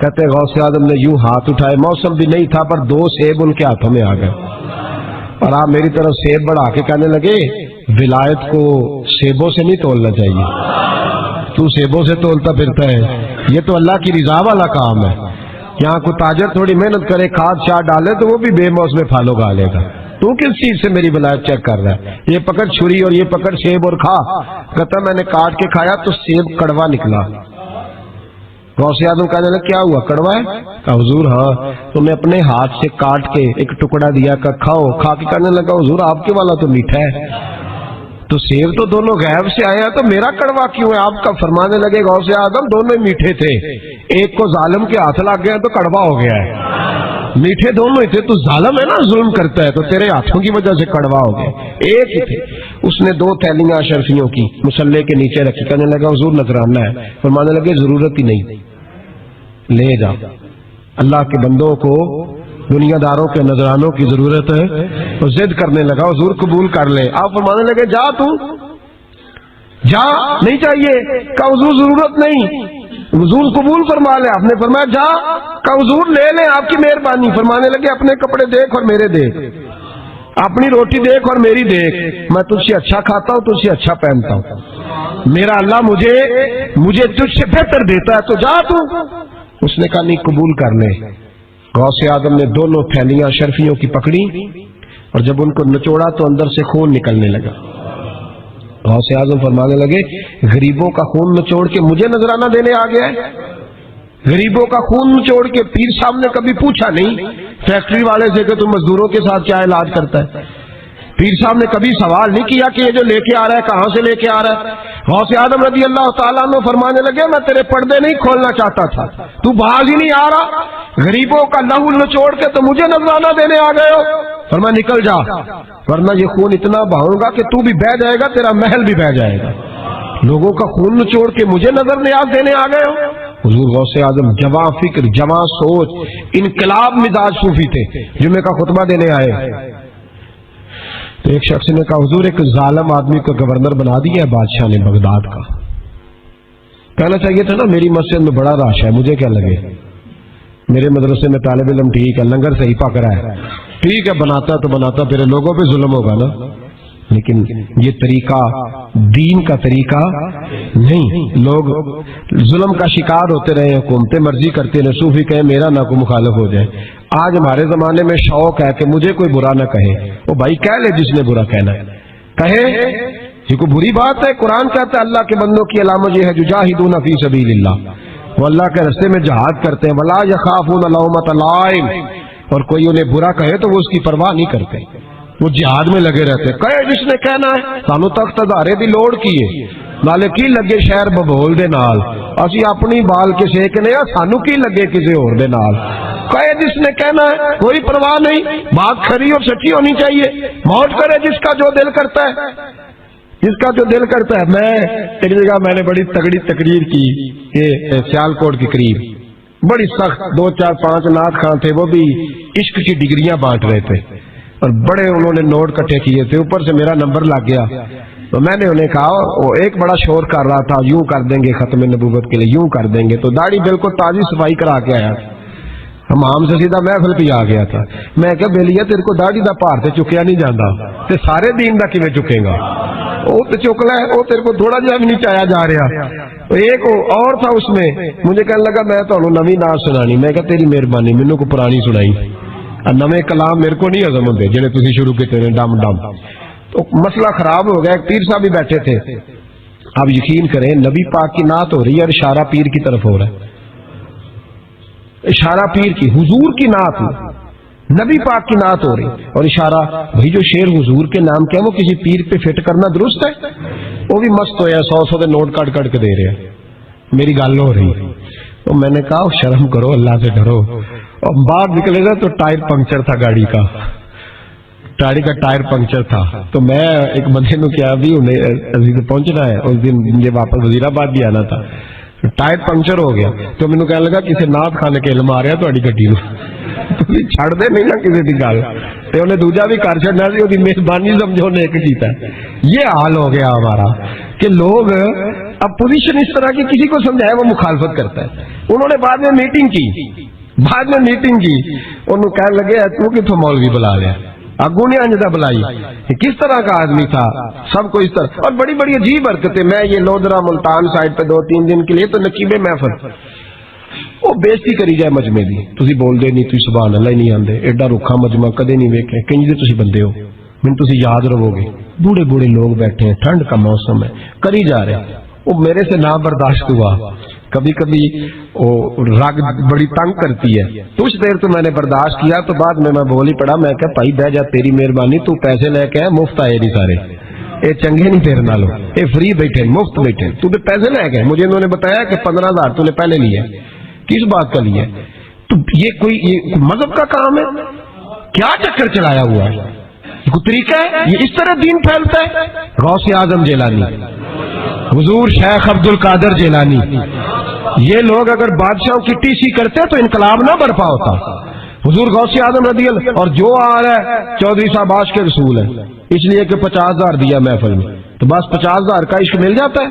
کہتے غوث اعظم نے یوں ہاتھ اٹھائے, موسم بھی نہیں تھا پر 2 سیب ان کے ہاتھوں میں آ گئے, اور آپ میری طرف سیب بڑھا کے کہنے لگے ولایت کو سیبوں سے نہیں تولنا چاہیے, تو سیبوں سے تولتا پھرتا ہے, یہ تو اللہ کی رضا والا کام ہے. یہاں کوئی تاجر تھوڑی محنت کرے, کھاد شاد ڈالے تو وہ بھی بے موسم پھل اگا لے گا. تو کس چیز سے میری ولایت چیک کر رہا ہے؟ یہ پکڑ چھری اور یہ پکڑ سیب اور کھا. کہتا میں نے کاٹ کے کھایا تو سیب کڑوا نکلا. غوث اعظم کہنے لگا کیا ہوا, کڑوا ہے؟ کہا حضور ہاں. تو میں اپنے ہاتھ سے کاٹ کے ایک ٹکڑا دیا, کہ کھاؤ. کھا کے کہنے لگا حضور آپ کے والا تو میٹھا ہے, تو سیب تو دونوں غیب سے آیا تو میرا کڑوا کیوں ہے؟ آپ کا فرمانے لگے غوث اعظم دونوں میٹھے تھے, ایک کو ظالم کے ہاتھ لگ گیا تو کڑوا ہو گیا ہے, میٹھے دونوں ہی تھے. تو ظالم ہے نا, ظلم کرتا ہے, تو تیرے ہاتھوں کی وجہ سے کڑوا ہو گیا, ایک ہی تھے. اس نے 2 تھیلیاں شرفیوں کی مصلے کے نیچے رکھی, کہنے لگا حضور نذرانہ ہے. فرمانے لگے ضرورت ہی نہیں, لے جا. اللہ کے بندوں کو دنیا داروں کے نذرانوں کی ضرورت ہے. تو ضد کرنے لگا حضور قبول کر لے. آپ فرمانے لگے جا تو جا, نہیں چاہیے. کہا حضور ضرورت نہیں, حضور قبول فرما لے. آپ نے فرمایا جا. کہا حضور لے لیں, آپ کی مہربانی. فرمانے لگے اپنے کپڑے دیکھ اور میرے دیکھ, اپنی روٹی دیکھ اور میری دیکھ, میں تجھ سے اچھا کھاتا ہوں, تجھ سے اچھا پہنتا ہوں, میرا اللہ مجھے تجھ سے بہتر دیتا ہے, تو جا تو. اس نے کہا نہیں قبول کر لے. غوث اعظم نے 2 تھیلیاں شرفیوں کی پکڑی, اور جب ان کو نچوڑا تو اندر سے خون نکلنے لگا. غوث اعظم فرمانے لگے غریبوں کا خون نچوڑ کے مجھے نذرانہ دینے آ گیا ہے, غریبوں کا خون نچوڑ کے. پیر صاحب نے کبھی پوچھا نہیں فیکٹری والے سے کہ تم مزدوروں کے ساتھ کیا علاج کرتا ہے, پیر صاحب نے کبھی سوال نہیں کیا کہ یہ جو لے کے آ رہا ہے کہاں سے لے کے آ رہا ہے. غوث اعظم رضی اللہ تعالیٰ عنہ فرمانے لگے میں تیرے پردے نہیں کھولنا چاہتا تھا, تو باز ہی نہیں آ رہا, غریبوں کا لہو نچوڑ کے تو مجھے نذرانہ دینے آ گئے ہو. فرمایا نکل جا, ورنہ یہ خون اتنا بہاؤں گا کہ تو بھی بہہ جائے گا, تیرا محل بھی بہہ جائے گا. لوگوں کا خون نچوڑ کے مجھے نظر نیاز دینے آ گئے ہو. حضور غوث اعظم جواں فکر, جواں سوچ, انقلاب مزاج صوفی تھے. جمعے کا خطبہ دینے آئے تو ایک شخص نے کہا حضور ایک ظالم آدمی کو گورنر بنا دیا ہے بادشاہ نے بغداد کا. کہنا چاہیے تھا نا میری مسجد میں بڑا رش ہے, مجھے کیا لگے, میرے مدرسے میں طالب علم ٹھیک ہے, لنگر صحیح پک رہا ہے, ٹھیک ہے بناتا تو بناتا, پھر لوگوں پہ ظلم ہوگا نا. لیکن یہ طریقہ دین کا طریقہ نہیں. لوگ ظلم کا شکار ہوتے رہے, حکومتیں مرضی کرتے رہے, صوفی کہے میرا نہ کوئی مخالف ہو جائے. آج ہمارے زمانے میں شوق ہے کہ مجھے کوئی برا نہ کہے. وہ بھائی کہہ لے جس نے برا کہنا ہے کہے, یہ کوئی بری بات ہے. قرآن کہتا ہے اللہ کے بندوں کی علامت یہ ہے یجاہدون فی سبیل اللہ, وہ اللہ کے راستے میں جہاد کرتے ہیں. ولا یخافون لومۃ لائم, اور کوئی انہیں برا کہے تو وہ اس کی پرواہ نہیں کرتے, وہ جہاد میں لگے رہتے. کہے جس نے کہنا ہے سانو تخت ادارے دی لوڑ کی ہے, نالے کی لگے شہر ببول دے نال, اسی اپنی بال کے سیکنے ہیں, سانو کی لگے کسی اور دے نال. کہے جس نے کہنا ہے کوئی پرواہ نہیں, بات کھری اور سچی ہونی چاہیے. موج کرے جس کا جو دل کرتا ہے, جس کا جو دل کرتا ہے. میں ایک جگہ میں نے بڑی تگڑی تقریر کی کہ سیالکوٹ کے قریب بڑی سخت 2 4 5 نعت خان تھے, وہ بھی عشق کی ڈگریاں بانٹ رہے تھے. اور بڑے انہوں نے نوٹ کٹھے کیے تھے، اوپر سے میرا نمبر لگ گیا، تو میں نے انہیں کہا، وہ ایک بڑا شور کر رہا تھا، یوں کر دیں گے ختم نبوت کے لیے، یوں کر دیں گے، تو داڑھی بالکل تازی صفائی کرا کے آیا، ہم سے سیدھا محفل پہ آ گیا تھا۔ میں کہ بیلیا تیرے کو داڑھی دا پار تے چکیا نہیں جاتا تے سارے دین دا کیویں چکے گا؟ وہ تو چک لے، وہ تیرے کو تھوڑا جہا بھی نہیں چایا جا رہا۔ تو ایک اور تھا اس میں، مجھے کہنے لگا میں تمہیں نویں نعت سنانی، میں کہا تیری مہربانی، مینوں کو پرانی سنائی، نویں کلام میرے کو نہیں ہضم ہوندے جڑے تسی شروع کیتے نے ڈم ڈم۔ تو مسئلہ خراب ہو گیا، ایک پیر صاحب بھی بیٹھے تھے، آپ یقین کریں نبی پاک کی نعت ہو رہی ہے اور اشارہ پیر کی طرف ہو رہا ہے، اشارہ پیر کی، حضور کی نعت، نبی پاک کی نعت ہو رہی اور اشارہ، بھائی جو شعر حضور کے نام کے وہ کسی پیر پہ فٹ کرنا درست ہے؟ وہ بھی مست ہویا، 100 کے نوٹ کٹ کٹ کے دے رہے ہیں، میری گل ہو رہی۔ تو میں نے کہا شرم کرو، اللہ سے ڈرو۔ اور باہر نکلے گا تو ٹائر پنکچر تھا، گاڑی کا گاڑی کا ٹائر پنکچر تھا، تو میں ایک بندے نو کیا بھی انہیں پہنچنا ہے، اس دن مجھے واپس وزیر آباد بھی آنا تھا، ٹائر پنکچر ہو گیا، تو مینوں کہنے لگا کسی نعت خانے کے علم آ رہا تہاڈی گڈی نو، تسی چھڑ دے نہیں نا کسی دی گل، تے انہیں دوجا بھی کر چھڈنا سی، اودی مہربانی سمجھو نے ایک کیتا ہے۔ یہ حال ہو گیا ہمارا کہ لوگ اپوزیشن اس طرح کی کسی کو سمجھائے وہ مخالفت کرتا ہے۔ انہوں نے بعد میں میٹنگ کی، انہوں کہنے لگے تو کتوں مولوی بلا لیا، اگوں نے انجدہ بلائی، کس طرح کا آدمی تھا، سب کو اس طرح، اور بڑی بڑی عجیب حرکتیں۔ میں یہ لودرا ملتان سائڈ پہ 2-3 دن کے لیے تو نقیب محفل، وہ بےزتی کری جائے مجمے دی، تسی بول دے نہیں، تسی سبحان اللہ ہی نہیں آندے، ایڈا رکھا مجمع کدے نہیں ویکھے، کنج دے تسی بندے ہو، من تسی یاد رہو گے، بوڑھے بوڑھے لوگ بیٹھے ہیں، ٹھنڈ کا موسم ہے، کری جا رہے، وہ میرے سے نہ برداشت ہوا، کبھی کبھی وہ رگ بڑی تنگ کرتی ہے، کچھ دیر تو میں نے برداشت کیا، تو بعد میں بول ہی پڑا، میں کہا بھائی بہ جا، تیری مہربانی، تو پیسے لے کے مفت آئے نہیں سارے، اے چنگے نہیں تیرے نالوں، اے فری بیٹھے مفت بیٹھے، تو نے پیسے لے گئے، مجھے انہوں نے بتایا کہ 15,000 تو نے پہلے لیا، کس بات کا لیا؟ تو یہ کوئی مذہب کا کام ہے؟ کیا چکر چلایا ہوا ہے؟ کوئی طریقہ ہے؟ یہ اس طرح دین پھیلتا ہے؟ غوث اعظم جیلانی، حضور شیخ عبد القادر جیلانی، یہ لوگ اگر بادشاہوں کی ٹی سی کرتے تو انقلاب نہ برپا ہوتا۔ حضور غوث اعظم رضی اللہ، اور جو آ رہا ہے چودھری صاحب عاش کے رسول ہے، اس لیے کہ 50,000 دیا محفل میں، تو بس 50,000 کا عشق مل جاتا ہے۔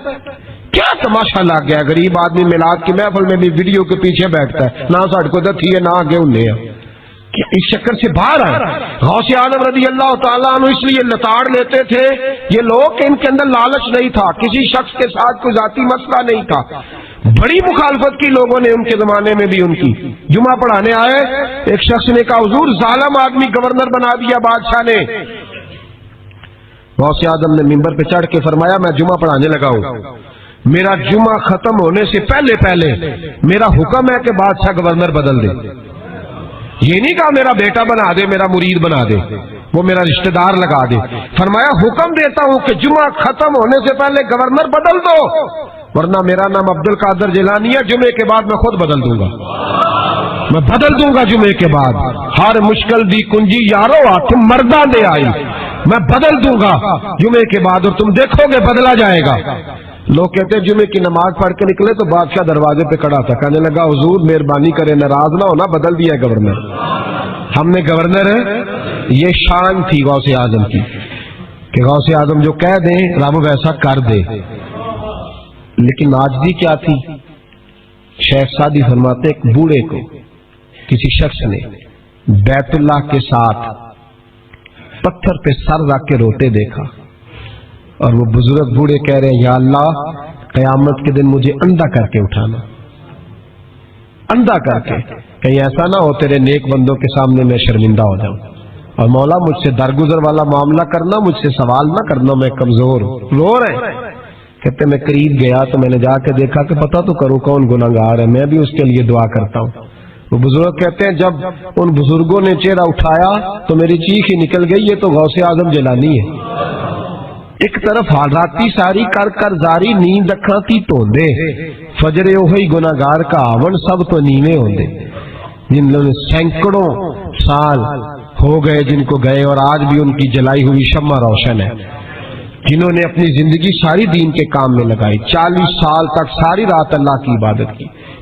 کیا تماشا لگ گیا، غریب آدمی میلاد کی محفل میں بھی ویڈیو کے پیچھے بیٹھتا ہے، نہ ساڑھ کو دتھی ہے نہ آگے انہیں ہے، اس چکر سے باہر آئے۔ غوث اعظم رضی اللہ تعالیٰ عنہ اس لیے لتاڑ لیتے تھے یہ لوگ کہ ان کے اندر لالچ نہیں تھا، کسی شخص کے ساتھ کوئی ذاتی مسئلہ نہیں تھا، بڑی مخالفت کی لوگوں نے ان کے زمانے میں بھی ان کی۔ جمعہ پڑھانے آئے، ایک شخص نے کہا حضور ظالم آدمی گورنر بنا دیا بادشاہ نے۔ غوث اعظم نے منبر پہ چڑھ کے فرمایا میں جمعہ پڑھانے لگا ہوں، میرا جمعہ ختم ہونے سے پہلے میرا حکم ہے کہ بادشاہ گورنر بدل دے، یہ نہیں کہا میرا بیٹا بنا دے، میرا مرید بنا دے، وہ میرا رشتہ دار لگا دے، فرمایا حکم دیتا ہوں کہ جمعہ ختم ہونے سے پہلے گورنر بدل دو، ورنہ میرا نام عبد القادر جیلانی ہے، جمعے کے بعد میں خود بدل دوں گا، میں بدل دوں گا جمعے کے بعد، ہر مشکل دی کنجی یارو تم مرداں دے آئی، میں بدل دوں گا جمعے کے بعد، اور تم دیکھو گے بدلا جائے گا۔ لوگ کہتے ہیں جمعے کی نماز پڑھ کے نکلے تو بادشاہ دروازے پہ کھڑا تھا، کہنے لگا حضور مہربانی کرے ناراض نہ ہونا، بدل دیا گورنر، ہم نے گورنر ہے۔ یہ شان تھی غوث اعظم کی کہ غوث اعظم جو کہہ دیں رب ویسا کر دے، لیکن عاجزی کیا تھی؟ شیخ سعدی فرماتے ایک بوڑھے کو کسی شخص نے بیت اللہ کے ساتھ پتھر پہ سر رکھ کے روتے دیکھا، اور وہ بزرگ بوڑھے کہہ رہے ہیں یا اللہ قیامت کے دن مجھے اندھا کر کے اٹھانا، اندھا کر کے، کہیں ایسا نہ ہو تیرے نیک بندوں کے سامنے میں شرمندہ ہو جاؤں، اور مولا مجھ سے درگزر والا معاملہ کرنا، مجھ سے سوال نہ کرنا، میں کمزور رو رہے ہیں۔ کہتے میں قریب گیا تو میں نے جا کے دیکھا کہ پتہ تو کروں کون گناہگار ہے، میں بھی اس کے لیے دعا کرتا ہوں۔ وہ بزرگ کہتے ہیں جب ان بزرگوں نے چہرہ اٹھایا تو میری چیخ ہی نکل گئی، یہ تو غوث اعظم جیلانی ہے۔ ایک طرف حالاتی ساری کر کر زاری نیند اکھاں تھی توندے، فجر اوہی گناہگار کا آون سب تو نیویں ہوندے، جن لوگوں نے سینکڑوں سال ہو گئے جن کو گئے، اور آج بھی ان کی جلائی ہوئی شمع روشن ہے، جنہوں نے اپنی زندگی ساری دین کے کام میں لگائی، 40 سال تک ساری رات اللہ کی عبادت کی،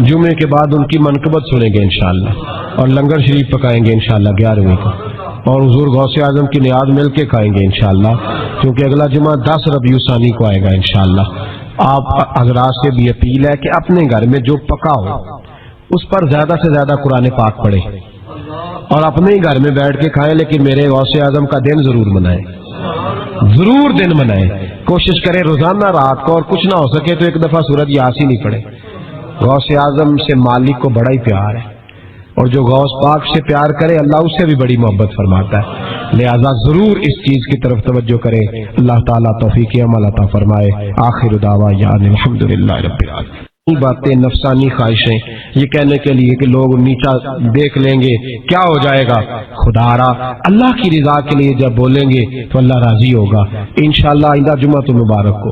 جمعے کے بعد ان کی منقبت سنیں گے انشاءاللہ، اور لنگر شریف پکائیں گے انشاءاللہ 11ویں کو، اور حضور غوث اعظم کی نیاز مل کے کھائیں گے انشاءاللہ، کیونکہ اگلا جمعہ 10 ربیع الثانی کو آئے گا انشاءاللہ۔ آپ حضرات سے بھی اپیل ہے کہ اپنے گھر میں جو پکا ہو اس پر زیادہ سے زیادہ قرآن پاک پڑھیں، اور اپنے ہی گھر میں بیٹھ کے کھائیں، لیکن میرے غوث اعظم کا دن ضرور منائیں، ضرور دن منائیں۔ کوشش کریں روزانہ رات کو، اور کچھ نہ ہو سکے تو ایک دفعہ سورۃ یاسین ہی پڑھیں۔ غوث اعظم سے مالک کو بڑا ہی پیار ہے، اور جو غوث پاک سے پیار کرے اللہ اس سے بھی بڑی محبت فرماتا ہے، لہذا ضرور اس چیز کی طرف توجہ کریں۔ اللہ تعالیٰ توفیق عمل عطا فرمائے۔ آخر دعوانا الحمدللہ رب العالمین۔ باتیں نفسانی خواہشیں یہ کہنے کے لیے کہ لوگ نیچا دیکھ لیں گے کیا ہو جائے گا، خدا را اللہ کی رضا کے لیے جب بولیں گے تو اللہ راضی ہوگا انشاءاللہ۔ آئندہ جمعہ تو مبارک کو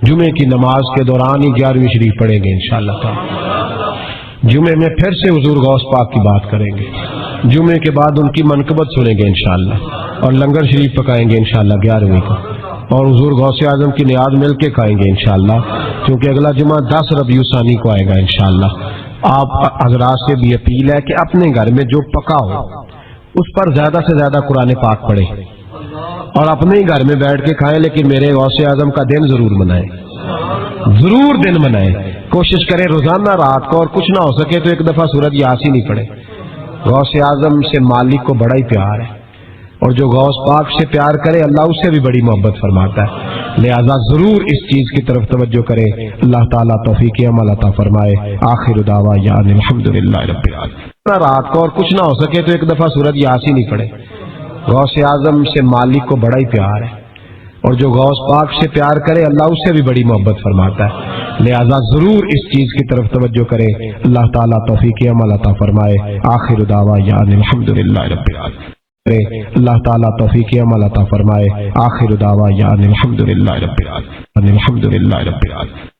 جمعے کی نماز کے دوران ہی 11ویں شریف پڑھیں گے انشاءاللہ تعالی۔ جمعے میں پھر سے حضور غوث پاک کی بات کریں گے، جمعے کے بعد ان کی منقبت سنیں گے انشاءاللہ، اور لنگر شریف پکائیں گے انشاءاللہ 11ویں کو، اور حضور غوث اعظم کی نیاز مل کے کھائیں گے انشاءاللہ، کیونکہ اگلا جمعہ 10 ربیع الثانی کو آئے گا انشاءاللہ۔ آپ حضرات سے بھی اپیل ہے کہ اپنے گھر میں جو پکا ہو اس پر زیادہ سے زیادہ قرآن پاک پڑھیں، اور اپنے ہی گھر میں بیٹھ کے کھائیں، لیکن میرے غوث اعظم کا دن ضرور منائیں، ضرور دن منائیں۔ کوشش کریں روزانہ رات کو، اور کچھ نہ ہو سکے تو ایک دفعہ سورۃ یاسین ہی پڑھیں۔ غوث اعظم سے مالک کو بڑا ہی پیار ہے، اور جو غوث پاک سے پیار کرے اللہ اس سے بھی بڑی محبت فرماتا ہے، لہذا ضرور اس چیز کی طرف توجہ کریں۔ اللہ تعالیٰ توفیق عمل عطا فرمائے۔ آخر دعوانا الحمدللہ رب العالمین۔ رات کو، اور کچھ نہ ہو سکے تو ایک دفعہ سورۃ یاسین ہی پڑھیں۔ غوث اعظم سے مالک کو بڑا ہی پیار ہے، اور جو غوث پاک سے پیار کرے اللہ اس سے بھی بڑی محبت فرماتا ہے، لہذا ضرور اس چیز کی طرف توجہ کریں۔ اللہ تعالیٰ توفیق عمل عطا فرمائے۔ آخر دعوانا الحمدللہ رب العالمین۔ اللہ تعالیٰ توفیق عمل عطا فرمائے۔ آخر دعوانا الحمدللہ رب العالمین۔ الحمدللہ رب العالمین۔